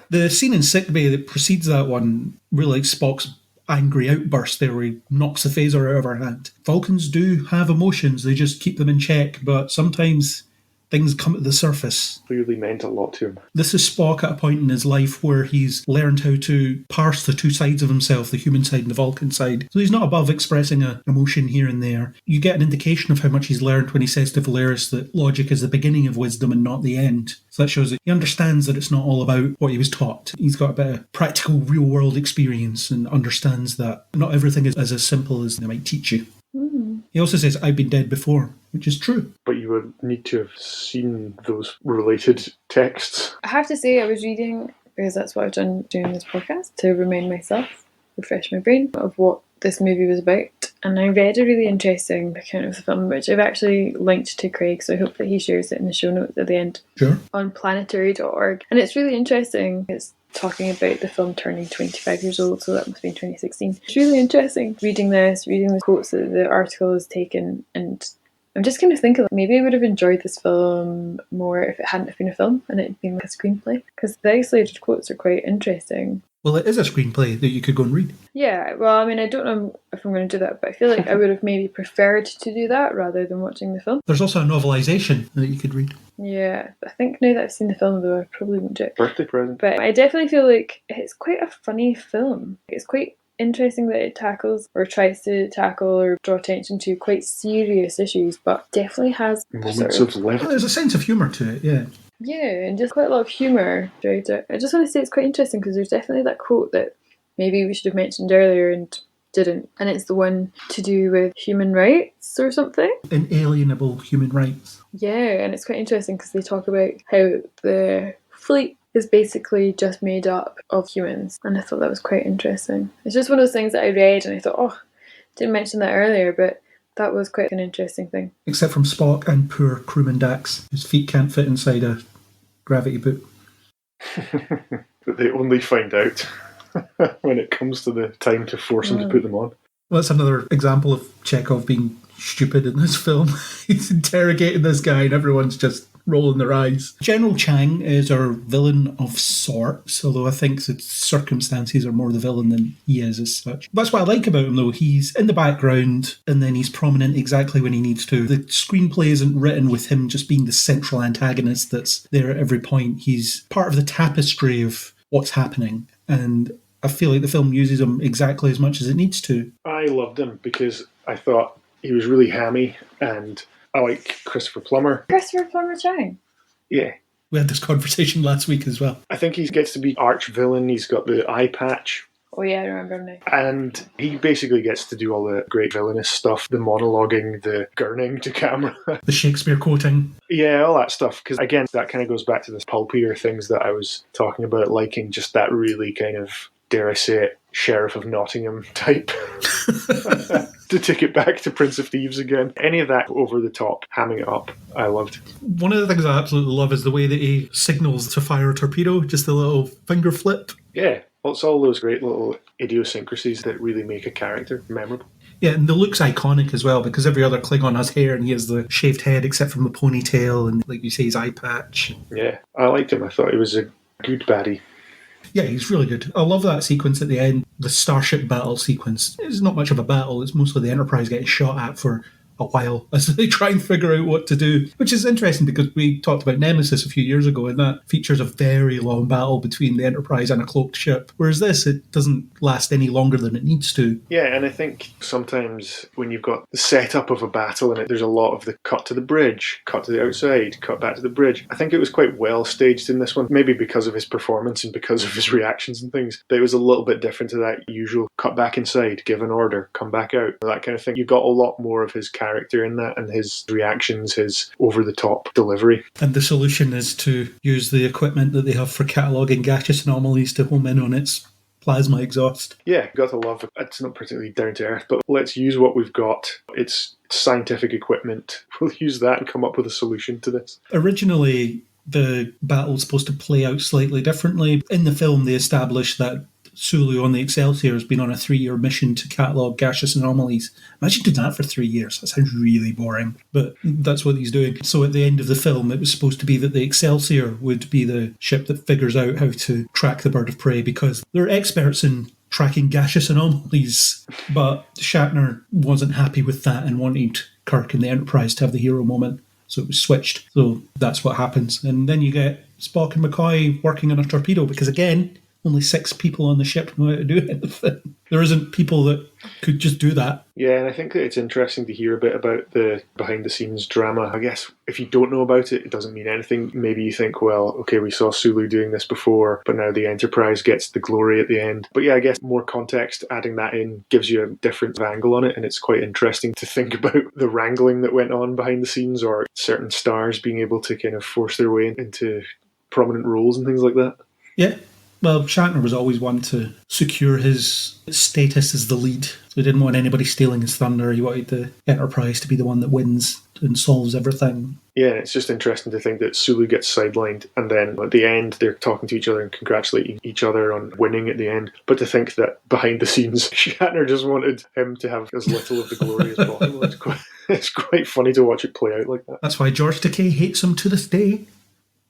The scene in sickbay that precedes that one really likes Spock's angry outburst there where he knocks the phaser out of her hand. Vulcans do have emotions, they just keep them in check, but sometimes things come to the surface. Clearly meant a lot to him. This is Spock at a point in his life where he's learned how to parse the two sides of himself, the human side and the Vulcan side. So he's not above expressing an emotion here and there. You get an indication of how much he's learned when he says to Valeris that logic is the beginning of wisdom and not the end. So that shows that he understands that it's not all about what he was taught. He's got a bit of practical real-world experience and understands that not everything is as simple as they might teach you. He also says, "I've been dead before," which is true. But you would need to have seen those related texts. I have to say, I was reading because that's what I've done doing this podcast, to remind myself, refresh my brain of what this movie was about. And I read a really interesting account of the film, which I've actually linked to Craig, so I hope that he shares it in the show notes at the end. Sure. On planetary.org. And it's really interesting. It's talking about the film turning 25 years old, so that must be in 2016. It's really interesting reading the quotes that the article has taken, and I'm just kind of thinking maybe I would have enjoyed this film more if it hadn't been a film and it had been like a screenplay, because the isolated quotes are quite interesting. Well, it is a screenplay that you could go and read. Yeah, well, I mean, I don't know if I'm going to do that, but I feel like I would have maybe preferred to do that rather than watching the film. There's also a novelisation that you could read. Yeah, I think now that I've seen the film, though, I probably won't do it. Birthday present. But I definitely feel like it's quite a funny film. It's quite interesting that it tackles or tries to tackle or draw attention to quite serious issues, but definitely has Moments of Well, levity. there's a sense of humour to it, yeah. Yeah, and just quite a lot of humour throughout it. I just want to say it's quite interesting because there's definitely that quote that maybe we should have mentioned earlier and didn't, and it's the one to do with human rights or something. Inalienable human rights. Yeah, and it's quite interesting because they talk about how the fleet is basically just made up of humans, and I thought that was quite interesting. It's just one of those things that I read and I thought, oh, didn't mention that earlier, but that was quite an interesting thing. Except from Spock and poor crewman Dax, whose feet can't fit inside a gravity boot. That they only find out when it comes to the time to force him to put them on. Well, that's another example of Chekhov being stupid in this film. He's interrogating this guy and everyone's just rolling their eyes. General Chang is our villain of sorts, although I think the circumstances are more the villain than he is as such. That's what I like about him, though. He's in the background and then he's prominent exactly when he needs to. The screenplay isn't written with him just being the central antagonist that's there at every point. He's part of the tapestry of what's happening, and I feel like the film uses him exactly as much as it needs to. I loved him because I thought he was really hammy, and I like Christopher Plummer. Christopher Plummer Chang. Yeah. We had this conversation last week as well. I think he gets to be arch villain. He's got the eye patch. Oh yeah, I remember him now. And he basically gets to do all the great villainous stuff, the monologuing, the gurning to camera. The Shakespeare quoting. Yeah, all that stuff. Because again, that kind of goes back to the pulpier things that I was talking about, liking just that really kind of, dare I say it, Sheriff of Nottingham type. To take it back to Prince of Thieves again. Any of that over the top, hamming it up, I loved. One of the things I absolutely love is the way that he signals to fire a torpedo, just a little finger flip. Yeah, well, it's all those great little idiosyncrasies that really make a character memorable. Yeah, and the look's iconic as well, because every other Klingon has hair and he has the shaved head except from the ponytail and, like you say, his eye patch. Yeah, I liked him. I thought he was a good baddie. Yeah, he's really good. I love that sequence at the end, the starship battle sequence. It's not much of a battle, it's mostly the Enterprise getting shot at for a while as they try and figure out what to do, which is interesting because we talked about Nemesis a few years ago and that features a very long battle between the Enterprise and a cloaked ship, whereas this, it doesn't last any longer than it needs to. Yeah, and I think sometimes when you've got the setup of a battle and there's a lot of the cut to the bridge, cut to the outside, cut back to the bridge, I think it was quite well staged in this one, maybe because of his performance and because of his reactions and things, but it was a little bit different to that usual cut back inside, give an order, come back out, that kind of thing. You got a lot more of his character in that and his reactions, his over-the-top delivery. And the solution is to use the equipment that they have for cataloguing gaseous anomalies to home in on its plasma exhaust. Yeah, got to love it. It's not particularly down to earth, but let's use what we've got. It's scientific equipment. We'll use that and come up with a solution to this. Originally, the battle's supposed to play out slightly differently. In the film, they established that Sulu on the Excelsior has been on a 3-year mission to catalogue gaseous anomalies. Imagine doing that for 3 years. That sounds really boring, but that's what he's doing. So at the end of the film, it was supposed to be that the Excelsior would be the ship that figures out how to track the bird of prey because they're experts in tracking gaseous anomalies. But Shatner wasn't happy with that and wanted Kirk and the Enterprise to have the hero moment. So it was switched. So that's what happens. And then you get Spock and McCoy working on a torpedo because, again, only 6 people on the ship know how to do anything. There isn't people that could just do that. Yeah, and I think that it's interesting to hear a bit about the behind-the-scenes drama. I guess if you don't know about it, it doesn't mean anything. Maybe you think, well, okay, we saw Sulu doing this before, but now the Enterprise gets the glory at the end. But yeah, I guess more context, adding that in, gives you a different angle on it, and it's quite interesting to think about the wrangling that went on behind the scenes, or certain stars being able to kind of force their way into prominent roles and things like that. Yeah. Well, Shatner was always one to secure his status as the lead. So he didn't want anybody stealing his thunder. He wanted the Enterprise to be the one that wins and solves everything. Yeah, it's just interesting to think that Sulu gets sidelined, and then at the end they're talking to each other and congratulating each other on winning at the end. But to think that behind the scenes, Shatner just wanted him to have as little of the glory as possible. It's quite funny to watch it play out like that. That's why George Takei hates him to this day.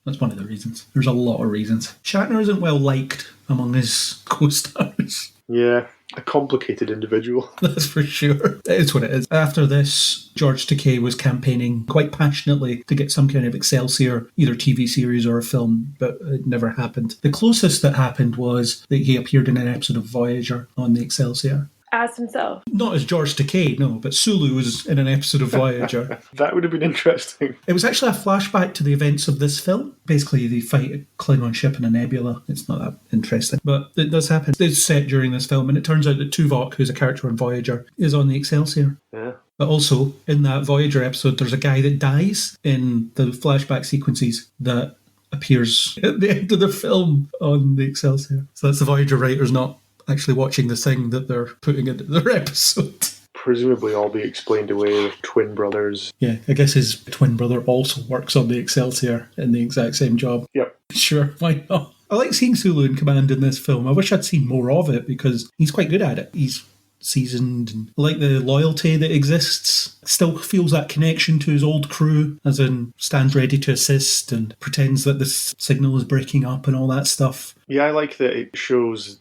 That's one of the reasons. There's a lot of reasons. Shatner isn't well liked among his co-stars. Yeah, a complicated individual. That's for sure. It's what it is. After this, George Takei was campaigning quite passionately to get some kind of Excelsior, either TV series or a film, but it never happened. The closest that happened was that he appeared in an episode of Voyager on the Excelsior. As himself. Not as George Takei, no, but Sulu was in an episode of Voyager. That would have been interesting. It was actually a flashback to the events of this film. Basically, they fight a Klingon ship in a nebula. It's not that interesting, but it does happen. It's set during this film, and it turns out that Tuvok, who's a character on Voyager, is on the Excelsior. Yeah. But also, in that Voyager episode, there's a guy that dies in the flashback sequences that appears at the end of the film on the Excelsior. So that's the Voyager writers not actually watching the thing that they're putting into their episode. Presumably all be explained away with twin brothers. Yeah, I guess his twin brother also works on the Excelsior in the exact same job. Yep. Sure, why not? I like seeing Sulu in command in this film. I wish I'd seen more of it because he's quite good at it. He's seasoned, and I like the loyalty that exists. Still feels that connection to his old crew, as in stands ready to assist and pretends that this signal is breaking up and all that stuff. Yeah, I like that it shows.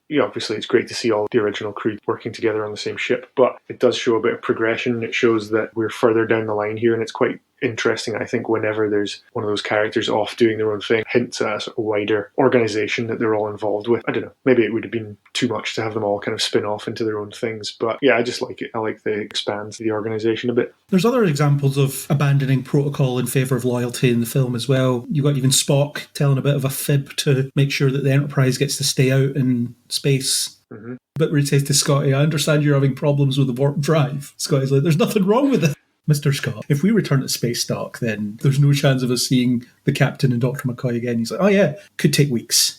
Yeah, obviously it's great to see all the original crew working together on the same ship, but it does show a bit of progression. It shows that we're further down the line here, and it's quite interesting, I think, whenever there's one of those characters off doing their own thing, hints at a sort of wider organisation that they're all involved with. I don't know, maybe it would have been too much to have them all kind of spin off into their own things, but yeah, I just like it. I like that it expands the organisation a bit. There's other examples of abandoning protocol in favour of loyalty in the film as well. You've got even Spock telling a bit of a fib to make sure that the Enterprise gets to stay out in space. Mm-hmm. But where he says to Scotty, I understand you're having problems with the warp drive. Scotty's like, there's nothing wrong with it. Mr. Scott, if we return to space dock, then there's no chance of us seeing the captain and Dr. McCoy again. He's like, oh yeah, could take weeks.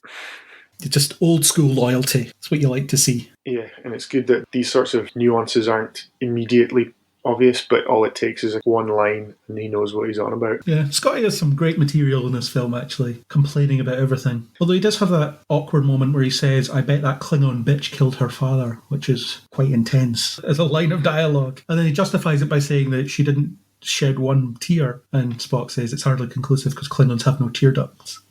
It's just old school loyalty. It's what you like to see. Yeah, and it's good that these sorts of nuances aren't immediately obvious, but all it takes is one line and he knows what he's on about. Yeah, Scotty has some great material in this film, actually, complaining about everything. Although he does have that awkward moment where he says, I bet that Klingon bitch killed her father, which is quite intense as a line of dialogue. And then he justifies it by saying that she didn't shed one tear, and Spock says it's hardly conclusive because Klingons have no tear ducts.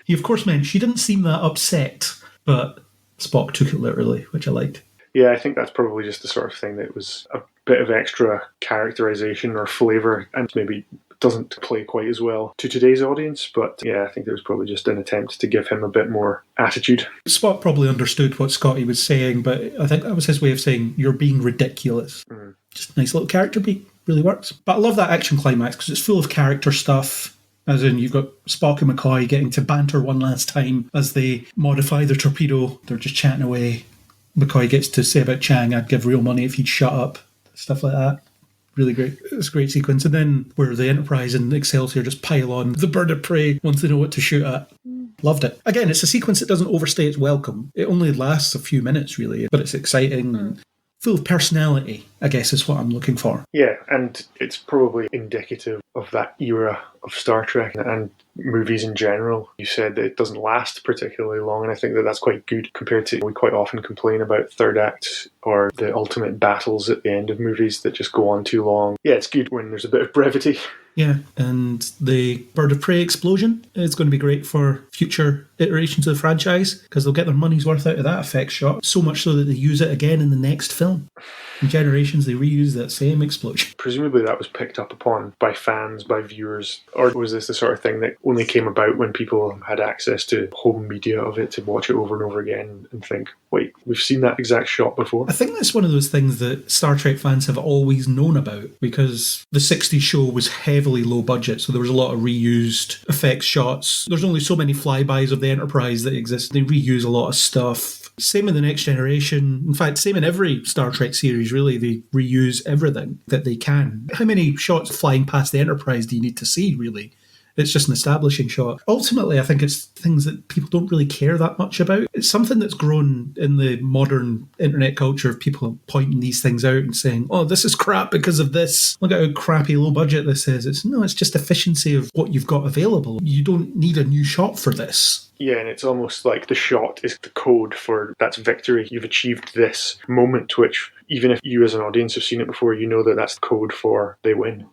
He, of course, meant she didn't seem that upset, but Spock took it literally, which I liked. Yeah, I think that's probably just the sort of thing that was a bit of extra characterization or flavour, and maybe doesn't play quite as well to today's audience, but yeah, I think it was probably just an attempt to give him a bit more attitude. Spock probably understood what Scotty was saying, but I think that was his way of saying, you're being ridiculous. Just a nice little character beat, really works. But I love that action climax because it's full of character stuff. As in, you've got Spock and McCoy getting to banter one last time as they modify their torpedo. They're just chatting away. McCoy gets to say about Chang, I'd give real money if he'd shut up. Stuff like that. Really great. It's a great sequence. And then where the Enterprise and Excelsior just pile on the bird of prey once they know what to shoot at. Loved it. Again, it's a sequence that doesn't overstay its welcome. It only lasts a few minutes, really, but it's exciting and full of personality, I guess, is what I'm looking for. Yeah, and it's probably indicative of that era of Star Trek and movies in general. You said that it doesn't last particularly long, and I think that that's quite good compared to, we quite often complain about third acts or the ultimate battles at the end of movies that just go on too long. Yeah, it's good when there's a bit of brevity. Yeah, and the bird of prey explosion is going to be great for future iterations of the franchise because they'll get their money's worth out of that effect shot, so much so that they use it again in the next film. In Generations, they reuse that same explosion. Presumably that was picked up upon by fans, by viewers, or was this the sort of thing that only came about when people had access to home media of it to watch it over and over again and think, wait, we've seen that exact shot before? I think that's one of those things that Star Trek fans have always known about because the 60s show was heavily low budget, so there was a lot of reused effects shots. There's only so many flybys of the Enterprise that exist. They reuse a lot of stuff. Same in The Next Generation. In fact, same in every Star Trek series, really. They reuse everything that they can. How many shots flying past the Enterprise do you need to see, really, It's just an establishing shot. Ultimately, I think it's things that people don't really care that much about. It's something that's grown in the modern internet culture of people pointing these things out and saying, oh, this is crap because of this. Look at how crappy low budget this is. It's just efficiency of what you've got available. You don't need a new shot for this. Yeah, and it's almost like the shot is the code for that's victory. You've achieved this moment, which even if you as an audience have seen it before, you know that that's the code for they win.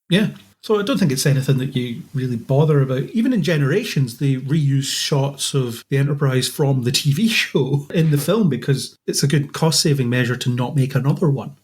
Yeah. So I don't think it's anything that you really bother about. Even in Generations, they reuse shots of the Enterprise from the TV show in the film because it's a good cost-saving measure to not make another one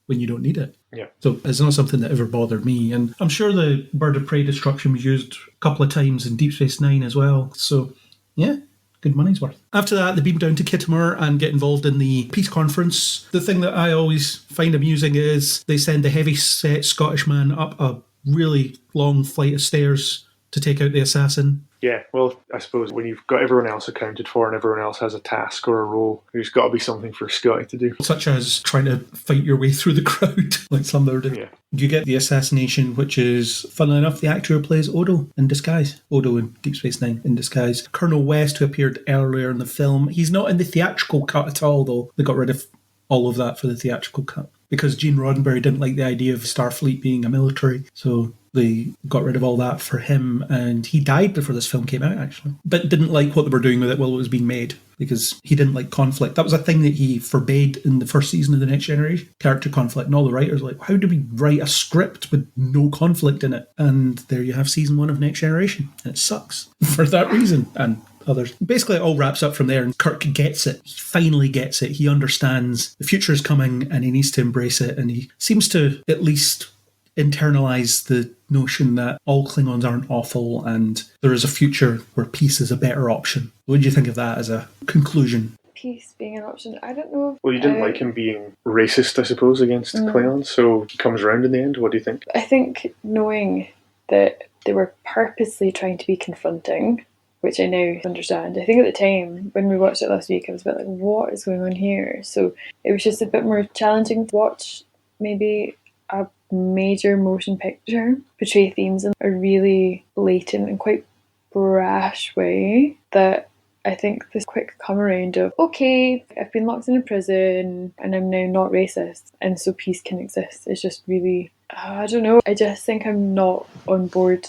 when you don't need it. Yeah. So it's not something that ever bothered me. And I'm sure the Bird of Prey destruction was used a couple of times in Deep Space Nine as well. So, yeah, good money's worth. After that, they beam down to Kittimer and get involved in the peace conference. The thing that I always find amusing is they send the heavy-set Scottish man up a really long flight of stairs to take out the assassin. Yeah, well, I suppose when you've got everyone else accounted for and everyone else has a task or a role, there's got to be something for Scotty to do. Such as trying to fight your way through the crowd, like some other do. Yeah. You get the assassination, which is, funnily enough, the actor who plays Odo in disguise. Odo in Deep Space Nine in disguise. Colonel West, who appeared earlier in the film. He's not in the theatrical cut at all, though. They got rid of all of that for the theatrical cut. Because Gene Roddenberry didn't like the idea of Starfleet being a military, so they got rid of all that for him, and he died before this film came out, actually. But didn't like what they were doing with it while it was being made, because he didn't like conflict. That was a thing that he forbade in the first season of The Next Generation, character conflict, and all the writers were like, how do we write a script with no conflict in it? And there you have season 1 of Next Generation, and it sucks for that reason, and others. Basically, it all wraps up from there, and Kirk gets it. He finally gets it. He understands the future is coming, and he needs to embrace it, and he seems to at least internalize the notion that all Klingons aren't awful, and there is a future where peace is a better option. What do you think of that as a conclusion? Peace being an option, I don't know. Well, you didn't like him being racist, I suppose, against Klingons, so he comes around in the end. What do you think? I think knowing that they were purposely trying to be confronting, which I now understand. I think at the time, when we watched it last week, I was a bit like, what is going on here? So it was just a bit more challenging to watch maybe a major motion picture portray themes in a really blatant and quite brash way that I think this quick come around of, okay, I've been locked in a prison and I'm now not racist, and so peace can exist. It's just really, I don't know. I just think I'm not on board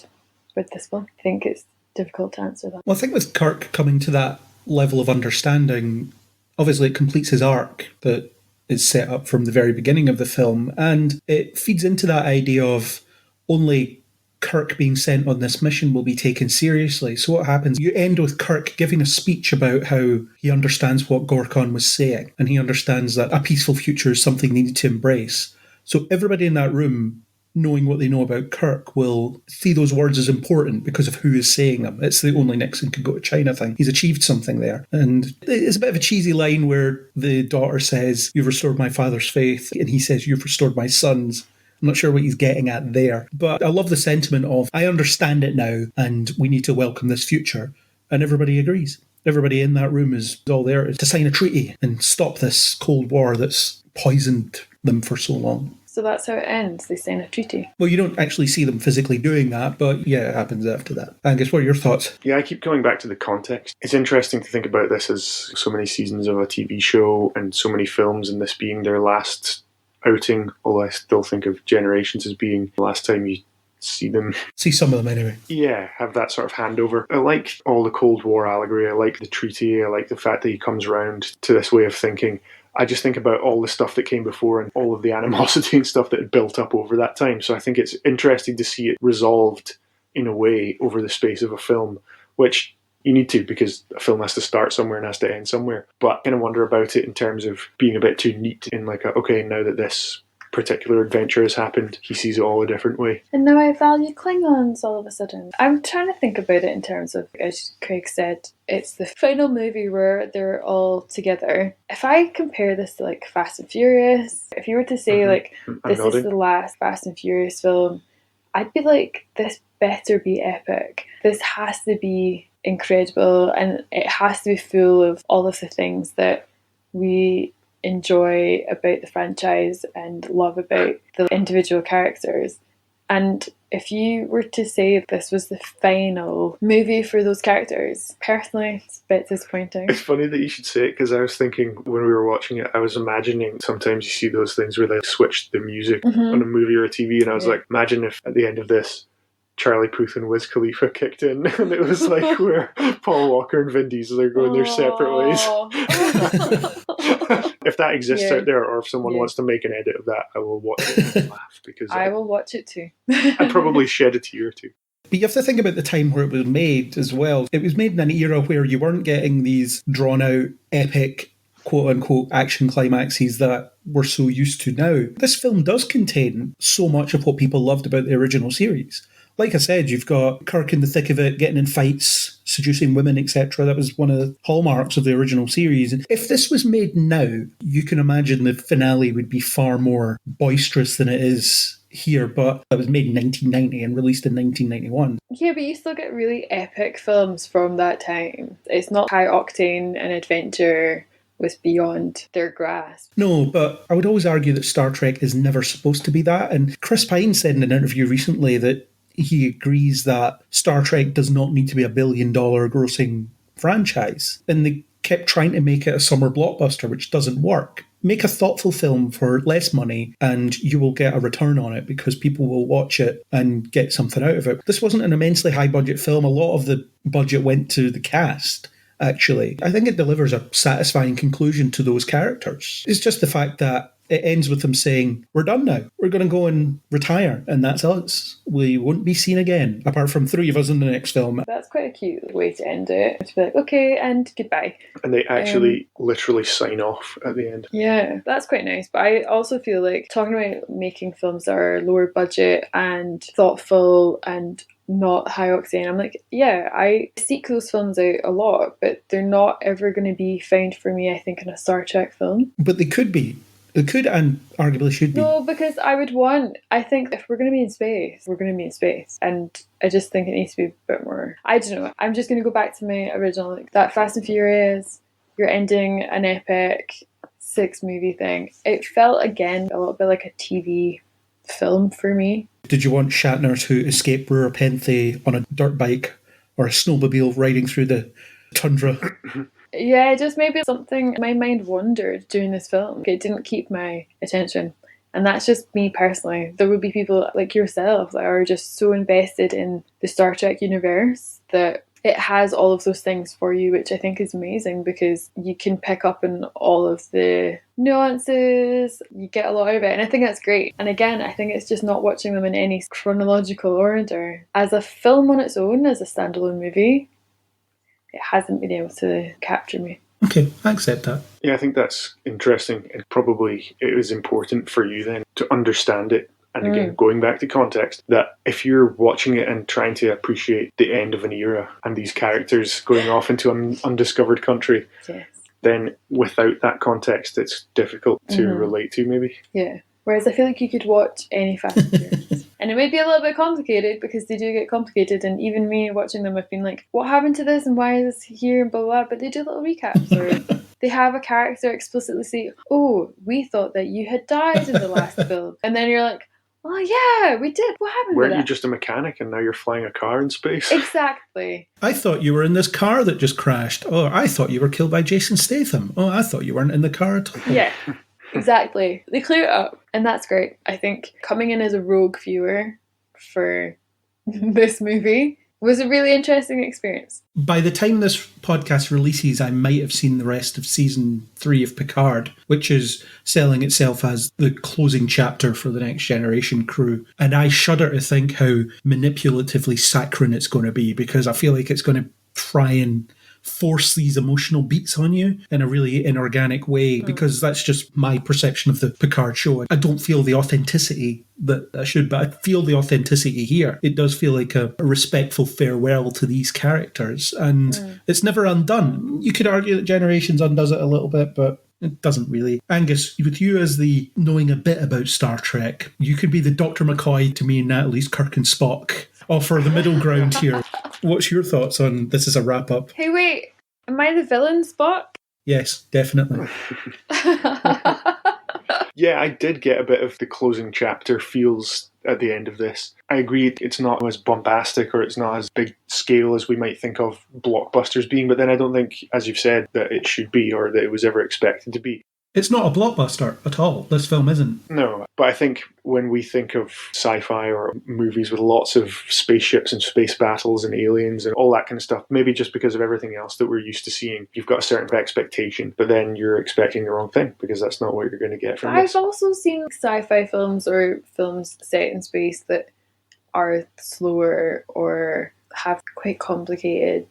with this one. I think it's difficult to answer that. Well, I think with Kirk coming to that level of understanding, obviously it completes his arc that is set up from the very beginning of the film, and it feeds into that idea of only Kirk being sent on this mission will be taken seriously. So what happens? You end with Kirk giving a speech about how he understands what Gorkon was saying, and he understands that a peaceful future is something they need to embrace. So everybody in that room, knowing what they know about Kirk, will see those words as important because of who is saying them. It's the only Nixon could go to China thing. He's achieved something there. And it's a bit of a cheesy line where the daughter says, "You've restored my father's faith," and he says, "You've restored my son's." I'm not sure what he's getting at there. But I love the sentiment of, I understand it now, and we need to welcome this future. And everybody agrees. Everybody in that room is all there to sign a treaty and stop this Cold War that's poisoned them for so long. So that's how it ends. They sign a treaty. Well, you don't actually see them physically doing that, but yeah, it happens after that. Angus, what are your thoughts? Yeah, I keep coming back to the context. It's interesting to think about this as so many seasons of a TV show and so many films, and this being their last outing, although I still think of Generations as being the last time you see them. See some of them anyway. Yeah, have that sort of handover. I like all the Cold War allegory. I like the treaty. I like the fact that he comes around to this way of thinking. I just think about all the stuff that came before and all of the animosity and stuff that had built up over that time. So I think it's interesting to see it resolved in a way over the space of a film, which you need to, because a film has to start somewhere and has to end somewhere. But I kind of wonder about it in terms of being a bit too neat in like, okay, now that this particular adventure has happened, he sees it all a different way. And now I value Klingons all of a sudden. I'm trying to think about it in terms of, as Craig said, it's the final movie where they're all together. If I compare this to like Fast and Furious, if you were to say like, this is the last Fast and Furious film, I'd be like, this better be epic. This has to be incredible, and it has to be full of all of the things that we enjoy about the franchise and love about the individual characters. And if you were to say this was the final movie for those characters, personally, it's a bit disappointing. It's funny that you should say it, because I was thinking when we were watching it, I was imagining sometimes you see those things where they switch the music on a movie or a TV, and I was like, imagine if at the end of this, Charlie Puth and Wiz Khalifa kicked in, and it was like where Paul Walker and Vin Diesel are going their separate ways. If that exists out there, or if someone wants to make an edit of that, I will watch it and laugh, because I will watch it too. I'd probably shed a tear or two. But you have to think about the time where it was made as well. It was made in an era where you weren't getting these drawn-out, epic, quote-unquote, action climaxes that we're so used to now. This film does contain so much of what people loved about the original series. Like I said, you've got Kirk in the thick of it, getting in fights, seducing women, etc. That was one of the hallmarks of the original series. And if this was made now, you can imagine the finale would be far more boisterous than it is here. But it was made in 1990 and released in 1991. Yeah, but you still get really epic films from that time. It's not high octane and adventure was beyond their grasp. No, but I would always argue that Star Trek is never supposed to be that. And Chris Pine said in an interview recently that he agrees that Star Trek does not need to be $1 billion grossing franchise. And they kept trying to make it a summer blockbuster, which doesn't work. Make a thoughtful film for less money and you will get a return on it, because people will watch it and get something out of it. This wasn't an immensely high budget film. A lot of the budget went to the cast, actually. I think it delivers a satisfying conclusion to those characters. It's just the fact that it ends with them saying, we're done now. We're going to go and retire, and that's us. We won't be seen again, apart from 3 of us in the next film. That's quite a cute way to end it. To be like, okay, and goodbye. And they actually literally sign off at the end. Yeah, that's quite nice. But I also feel like talking about making films that are lower budget and thoughtful and not high octane, I'm like, yeah, I seek those films out a lot, but they're not ever going to be found for me, I think, in a Star Trek film. But they could be. It could and arguably should be. No, because I think if we're going to be in space, we're going to be in space. And I just think it needs to be a bit more, I don't know. I'm just going to go back to my original, like that Fast and Furious, you're ending an epic 6-movie thing. It felt, again, a little bit like a TV film for me. Did you want Shatner to escape Brewer Penthe on a dirt bike or a snowmobile riding through the tundra? Yeah, it just maybe something my mind wandered during this film. It didn't keep my attention. And that's just me personally. There would be people like yourself that are just so invested in the Star Trek universe that it has all of those things for you, which I think is amazing, because you can pick up on all of the nuances, you get a lot out of it, and I think that's great. And again, I think it's just not watching them in any chronological order. As a film on its own, as a standalone movie, it hasn't been able to capture me. Okay, I accept that. Yeah, I think that's interesting. And probably it was important for you then to understand it. And again, going back to context, that if you're watching it and trying to appreciate the end of an era and these characters going off into an undiscovered country, yes, then without that context, it's difficult to relate to, maybe. Yeah. Whereas I feel like you could watch any Fast and Furious. And it might be a little bit complicated, because they do get complicated, and even me watching them, I've been like, what happened to this and why is this here and blah blah blah, but they do little recaps, or they have a character explicitly say, oh, we thought that you had died in the last film. And then you're like, oh yeah, we did. What happened to that? Weren't you just a mechanic and now you're flying a car in space? Exactly. I thought you were in this car that just crashed. Oh, I thought you were killed by Jason Statham. Oh, I thought you weren't in the car at all. Yeah. Exactly. They clear it up, and that's great. I think coming in as a rogue viewer for this movie was a really interesting experience. By the time this podcast releases, I might have seen the rest of season 3 of Picard, which is selling itself as the closing chapter for the Next Generation crew. And I shudder to think how manipulatively saccharine it's going to be, because I feel like it's going to try and force these emotional beats on you in a really inorganic way, because that's just my perception of the Picard show. I don't feel the authenticity that I should, but I feel the authenticity here. It does feel like a respectful farewell to these characters, and it's never undone. You could argue that Generations undoes it a little bit, but it doesn't really. Angus, with you as the knowing a bit about Star Trek, you could be the Dr. McCoy to me and Natalie's Kirk and Spock. Offer the middle ground here. What's your thoughts on this as a wrap-up? Hey, wait. Am I the villain, Spock? Yes, definitely. Yeah, I did get a bit of the closing chapter feels at the end of this. I agree it's not as bombastic or it's not as big scale as we might think of blockbusters being, but then I don't think, as you've said, that it should be or that it was ever expected to be. It's not a blockbuster at all. This film isn't. No, but I think when we think of sci-fi or movies with lots of spaceships and space battles and aliens and all that kind of stuff, maybe just because of everything else that we're used to seeing, you've got a certain expectation, but then you're expecting the wrong thing because that's not what you're going to get from this. I've also seen sci-fi films or films set in space that are slower or have quite complicated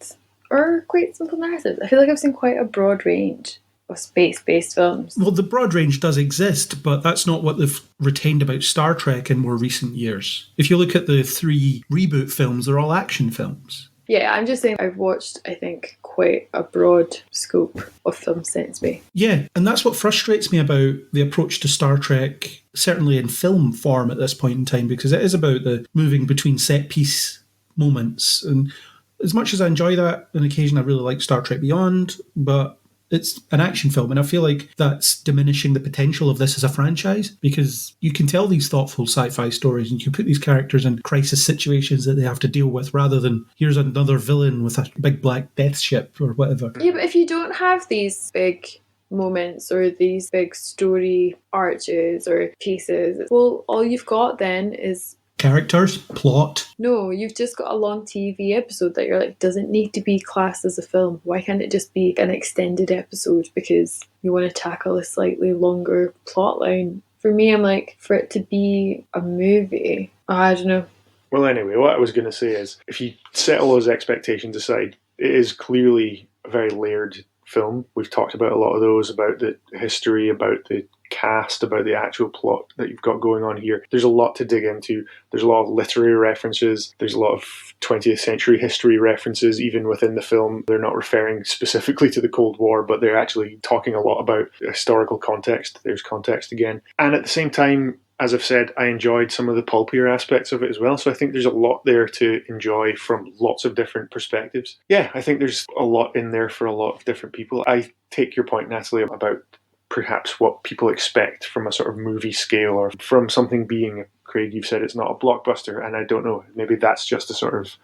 or quite simple narratives. I feel like I've seen quite a broad range of space-based films. Well, the broad range does exist, but that's not what they've retained about Star Trek in more recent years. If you look at the 3 reboot films, they're all action films. Yeah, I'm just saying I've watched, I think, quite a broad scope of films set in space. Yeah, and that's what frustrates me about the approach to Star Trek, certainly in film form at this point in time, because it is about the moving between set-piece moments. And as much as I enjoy that, on occasion I really like Star Trek Beyond, but it's an action film, and I feel like that's diminishing the potential of this as a franchise, because you can tell these thoughtful sci-fi stories and you can put these characters in crisis situations that they have to deal with, rather than here's another villain with a big black death ship or whatever. Yeah, but if you don't have these big moments or these big story arches or pieces, well, all you've got then is characters, plot. No, you've just got a long TV episode that you're like, doesn't need to be classed as a film. Why can't it just be an extended episode because you want to tackle a slightly longer plot line? For me, I'm like, for it to be a movie, I don't know. Well, anyway, what I was going to say is, if you set all those expectations aside, it is clearly a very layered film. We've talked about a lot of those, about the history, about the cast, about the actual plot that you've got going on here. There's a lot to dig into. There's a lot of literary references. There's a lot of 20th century history references, even within the film. They're not referring specifically to the Cold War, but they're actually talking a lot about historical context. There's context again. And at the same time, as I've said, I enjoyed some of the pulpier aspects of it as well. So I think there's a lot there to enjoy from lots of different perspectives. Yeah, I think there's a lot in there for a lot of different people. I take your point, Natalie, about perhaps what people expect from a sort of movie scale or from something being, Craig, you've said it's not a blockbuster, and I don't know, maybe that's just a sort of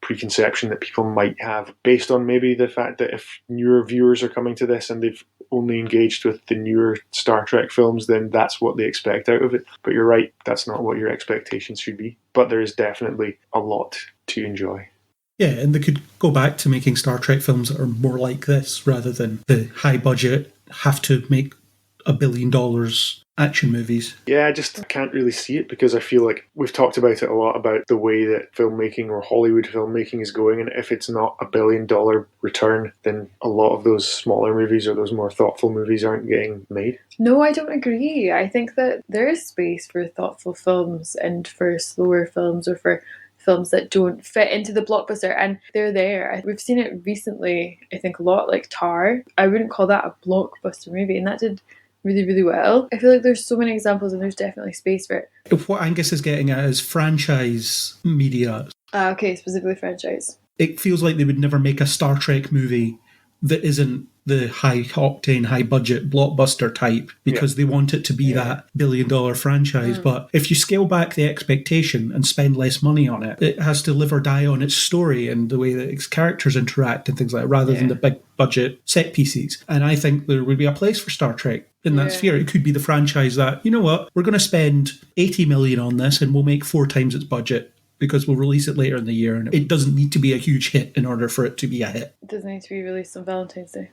preconception that people might have based on maybe the fact that if newer viewers are coming to this and they've only engaged with the newer Star Trek films, then that's what they expect out of it. But you're right, that's not what your expectations should be. But there is definitely a lot to enjoy. Yeah, and they could go back to making Star Trek films that are more like this, rather than the high budget, have to make $1 billion action movies. Yeah, I just can't really see it, because I feel like we've talked about it a lot, about the way that filmmaking or Hollywood filmmaking is going, and if it's not $1 billion return, then a lot of those smaller movies or those more thoughtful movies aren't getting made. No, I don't agree. I think that there is space for thoughtful films and for slower films or for films that don't fit into the blockbuster, and they're there. We've seen it recently, I think a lot, like Tar. I wouldn't call that a blockbuster movie, and that did really, really well. I feel like there's so many examples and there's definitely space for it. What Angus is getting at is franchise media. Okay, specifically franchise. It feels like they would never make a Star Trek movie that isn't the high-octane, high-budget blockbuster type, because they want it to be that $1 billion franchise. But if you scale back the expectation and spend less money on it, it has to live or die on its story and the way that its characters interact and things like that, rather than the big-budget set pieces. And I think there would be a place for Star Trek in that sphere. It could be the franchise that, you know what, we're going to spend $80 million on this and we'll make 4 times its budget, because we'll release it later in the year, and it doesn't need to be a huge hit in order for it to be a hit. It doesn't need to be released on Valentine's Day.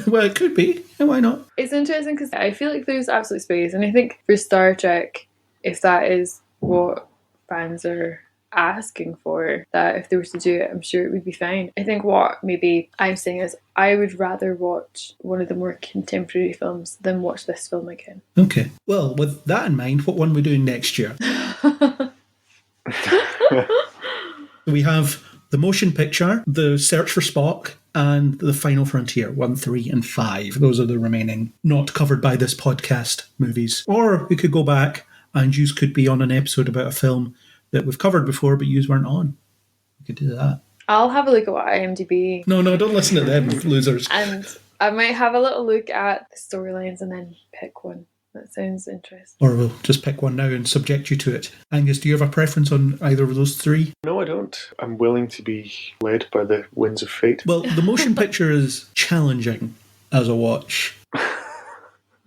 Well, it could be. Yeah, why not? It's interesting because I feel like there's absolute space, and I think for Star Trek, if that is what fans are asking for, that if they were to do it, I'm sure it would be fine. I think what maybe I'm saying is I would rather watch one of the more contemporary films than watch this film again. Okay. Well, with that in mind, what one are we doing next year? We have the motion picture, the Search for Spock, and the Final Frontier, 1, 3, and 5. Those are the remaining not covered by this podcast movies. Or we could go back and you could be on an episode about a film that we've covered before but you weren't on. We could do that. I'll have a look at what IMDb. No, don't listen to them, losers. And I might have a little look at the storylines and then pick one. That sounds interesting. Or we'll just pick one now and subject you to it. Angus, do you have a preference on either of those three? No, I don't. I'm willing to be led by the winds of fate. Well, the motion picture is challenging as a watch.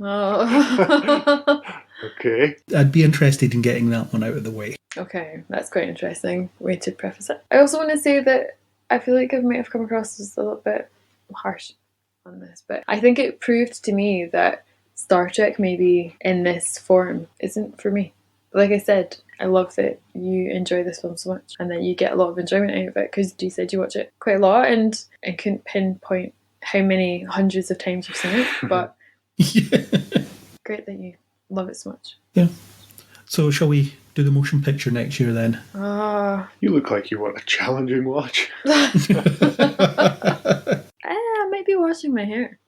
Oh. Okay. I'd be interested in getting that one out of the way. Okay, that's quite interesting way to preface it. I also want to say that I feel like I might have come across as a little bit harsh on this, but I think it proved to me that Star Trek maybe in this form isn't for me. Like I said, I love that you enjoy this film so much and that you get a lot of enjoyment out of it because you said you watch it quite a lot, and I couldn't pinpoint how many hundreds of times you've seen it, but Yeah. great that you love it so much. Yeah. So shall we do the motion picture next year then? Ah, You look like you want a challenging watch. I might be washing my hair.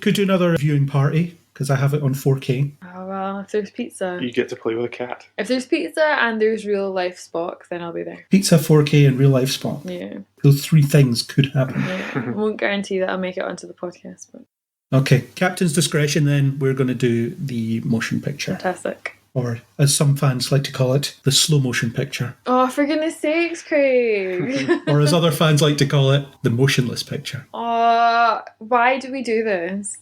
Could do another viewing party, because I have it on 4K. Oh well, if there's pizza. You get to play with a cat. If there's pizza and there's real life Spock, then I'll be there. Pizza, 4K, and real life Spock. Yeah. Those three things could happen. I won't guarantee that I'll make it onto the podcast, but Okay, captain's discretion then. We're going to do the motion picture. fantastic. Or, as some fans like to call it, the slow motion picture. Oh, for goodness sakes, Craig. Or as other fans like to call it, the motionless picture. Oh, why do we do this?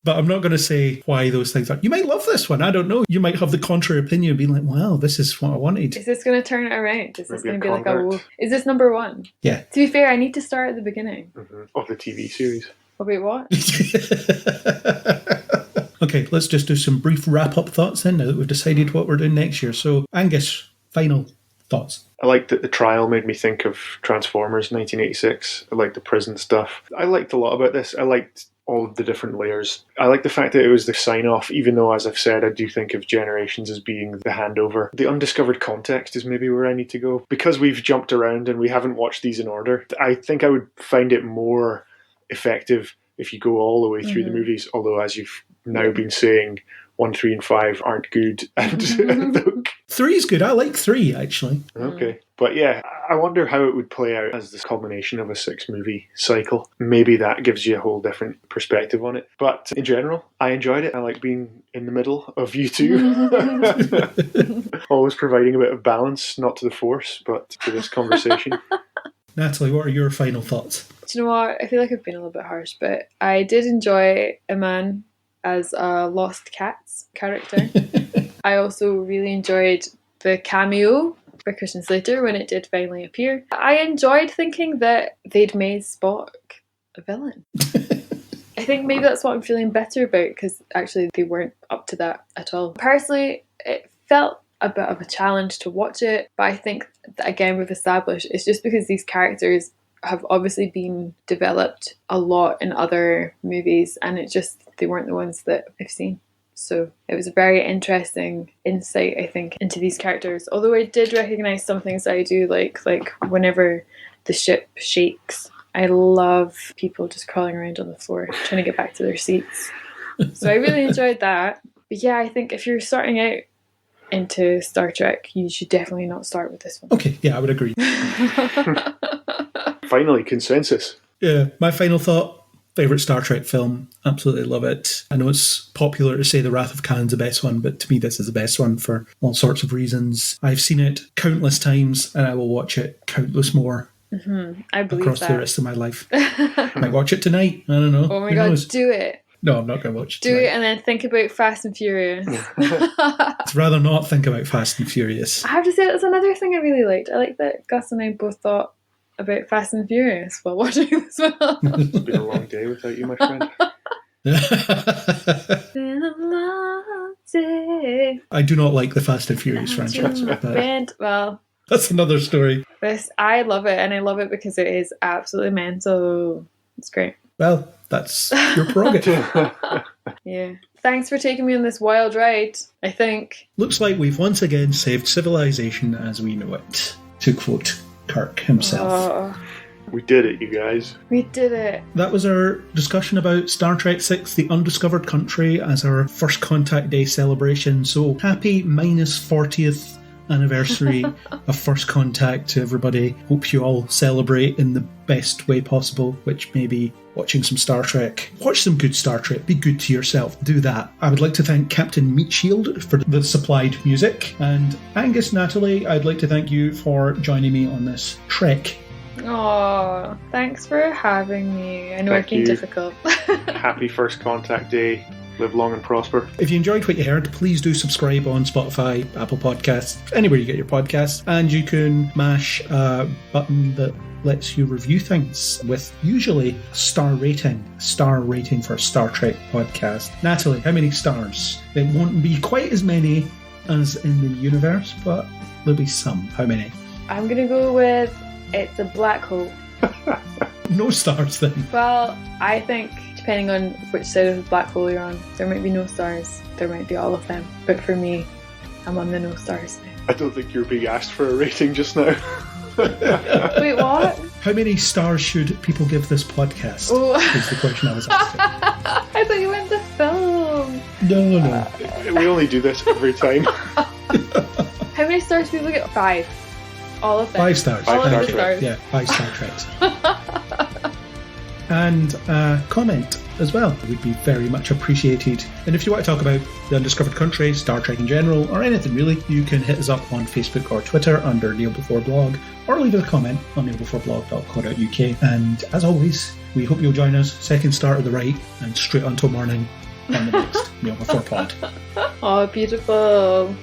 But I'm not going to say why those things are. You might love this one. I don't know. You might have the contrary opinion and be like, wow, this is what I wanted. Is this going to turn it around? Is this Maybe going to a be like convert. is this number one? Yeah. To be fair, I need to start at the beginning. Of the TV series. Oh, wait, what? Okay, let's just do some brief wrap-up thoughts then, now that we've decided what we're doing next year. So, Angus, final thoughts. I liked that the trial made me think of Transformers 1986. I liked the prison stuff. I liked a lot about this. I liked all of the different layers. I like the fact that it was the sign-off, even though, as I've said, I do think of Generations as being the handover. The undiscovered context is maybe where I need to go. Because we've jumped around and we haven't watched these in order, I think I would find it more effective if you go all the way through the movies, although as you've now been saying, 1, 3 and 5 aren't good. And 3 is good. I like 3, actually. okay. But yeah, I wonder how it would play out as this culmination of a 6-movie cycle. Maybe that gives you a whole different perspective on it. But in general, I enjoyed it. I like being in the middle of you two. Always providing a bit of balance, not to the Force, but to this conversation. Natalie, what are your final thoughts? Do you know what? I feel like I've been a little bit harsh, but I did enjoy Iman as a Lost Cats character. I also really enjoyed the cameo by Christian Slater when it did finally appear. I enjoyed thinking that they'd made Spock a villain. I think maybe that's what I'm feeling better about, because actually they weren't up to that at all. Personally, it felt a bit of a challenge to watch it, but I think that, again, we've established it's just because these characters have obviously been developed a lot in other movies, and it just, they weren't the ones that I've seen. So it was a very interesting insight, I think, into these characters. Although I did recognise some things that I do like whenever the ship shakes, I love people just crawling around on the floor trying to get back to their seats. So I really enjoyed that. But yeah, I think if you're starting out into Star Trek, you should definitely not start with this one. Okay, yeah, I would agree. Finally, consensus. Yeah, my final thought, favourite Star Trek film, absolutely love it. I know it's popular to say The Wrath of Khan's the best one, but to me this is the best one for all sorts of reasons. I've seen it countless times and I will watch it countless more I believe across that. the rest of my life. Might watch it tonight, I don't know. Oh my Who god, knows? do it. No, I'm not going to watch it Do tonight. it and then think about Fast and Furious. I'd rather not think about Fast and Furious. I have to say that's another thing I really liked. I like that Gus and I both thought about Fast and Furious while watching this film. It's been a long day without you, my friend. Been a long day. I do not like the Fast and Furious franchise, but Well, that's another story. I love it, and I love it because it is absolutely mental. It's great. Well, that's your prerogative. Yeah. Thanks for taking me on this wild ride, I think. Looks like we've once again saved civilization as we know it, to quote Kirk himself. Oh, We did it, you guys. we did it. That was our discussion about Star Trek VI, The Undiscovered Country, as our First Contact Day celebration. So happy minus 40th anniversary of First Contact to everybody. Hope you all celebrate in the best way possible, which may be watching some Star Trek. Watch some good Star Trek. Be good to yourself. Do that. I would like to thank Captain Meatshield for the supplied music. And Angus, Natalie, I'd like to thank you for joining me on this trek. Oh, thanks for having me. I know it's been difficult. Happy First Contact Day. Live long and prosper. If you enjoyed what you heard, please do subscribe on Spotify, Apple Podcasts, anywhere you get your podcasts, and you can mash a button that lets you review things with usually a star rating for a Star Trek podcast. Natalie, how many stars? It won't be quite as many as in the universe, but there'll be some. How many? I'm going to go with it's a black hole. No stars then. Well, I think depending on which side of the black hole you're on, there might be no stars, there might be all of them. But for me, I'm on the no stars side. I don't think you're being asked for a rating just now. Wait, what? How many stars should people give this podcast? Oh. Is the question I was asking. I thought you went to film. No. We only do this every time. How many stars do people get? 5. All of them. 5 stars. All of Star the Trek. stars. Yeah, 5 Star Treks. And comment as well would be very much appreciated. And if you want to talk about the Undiscovered Country, Star Trek in general, or anything really, you can hit us up on Facebook or Twitter under Neil Before Blog, or leave us a comment on neilbeforeblog.co.uk. And as always, we hope you'll join us second start of the right and straight until morning on the next Neil Before Pod. Oh, beautiful.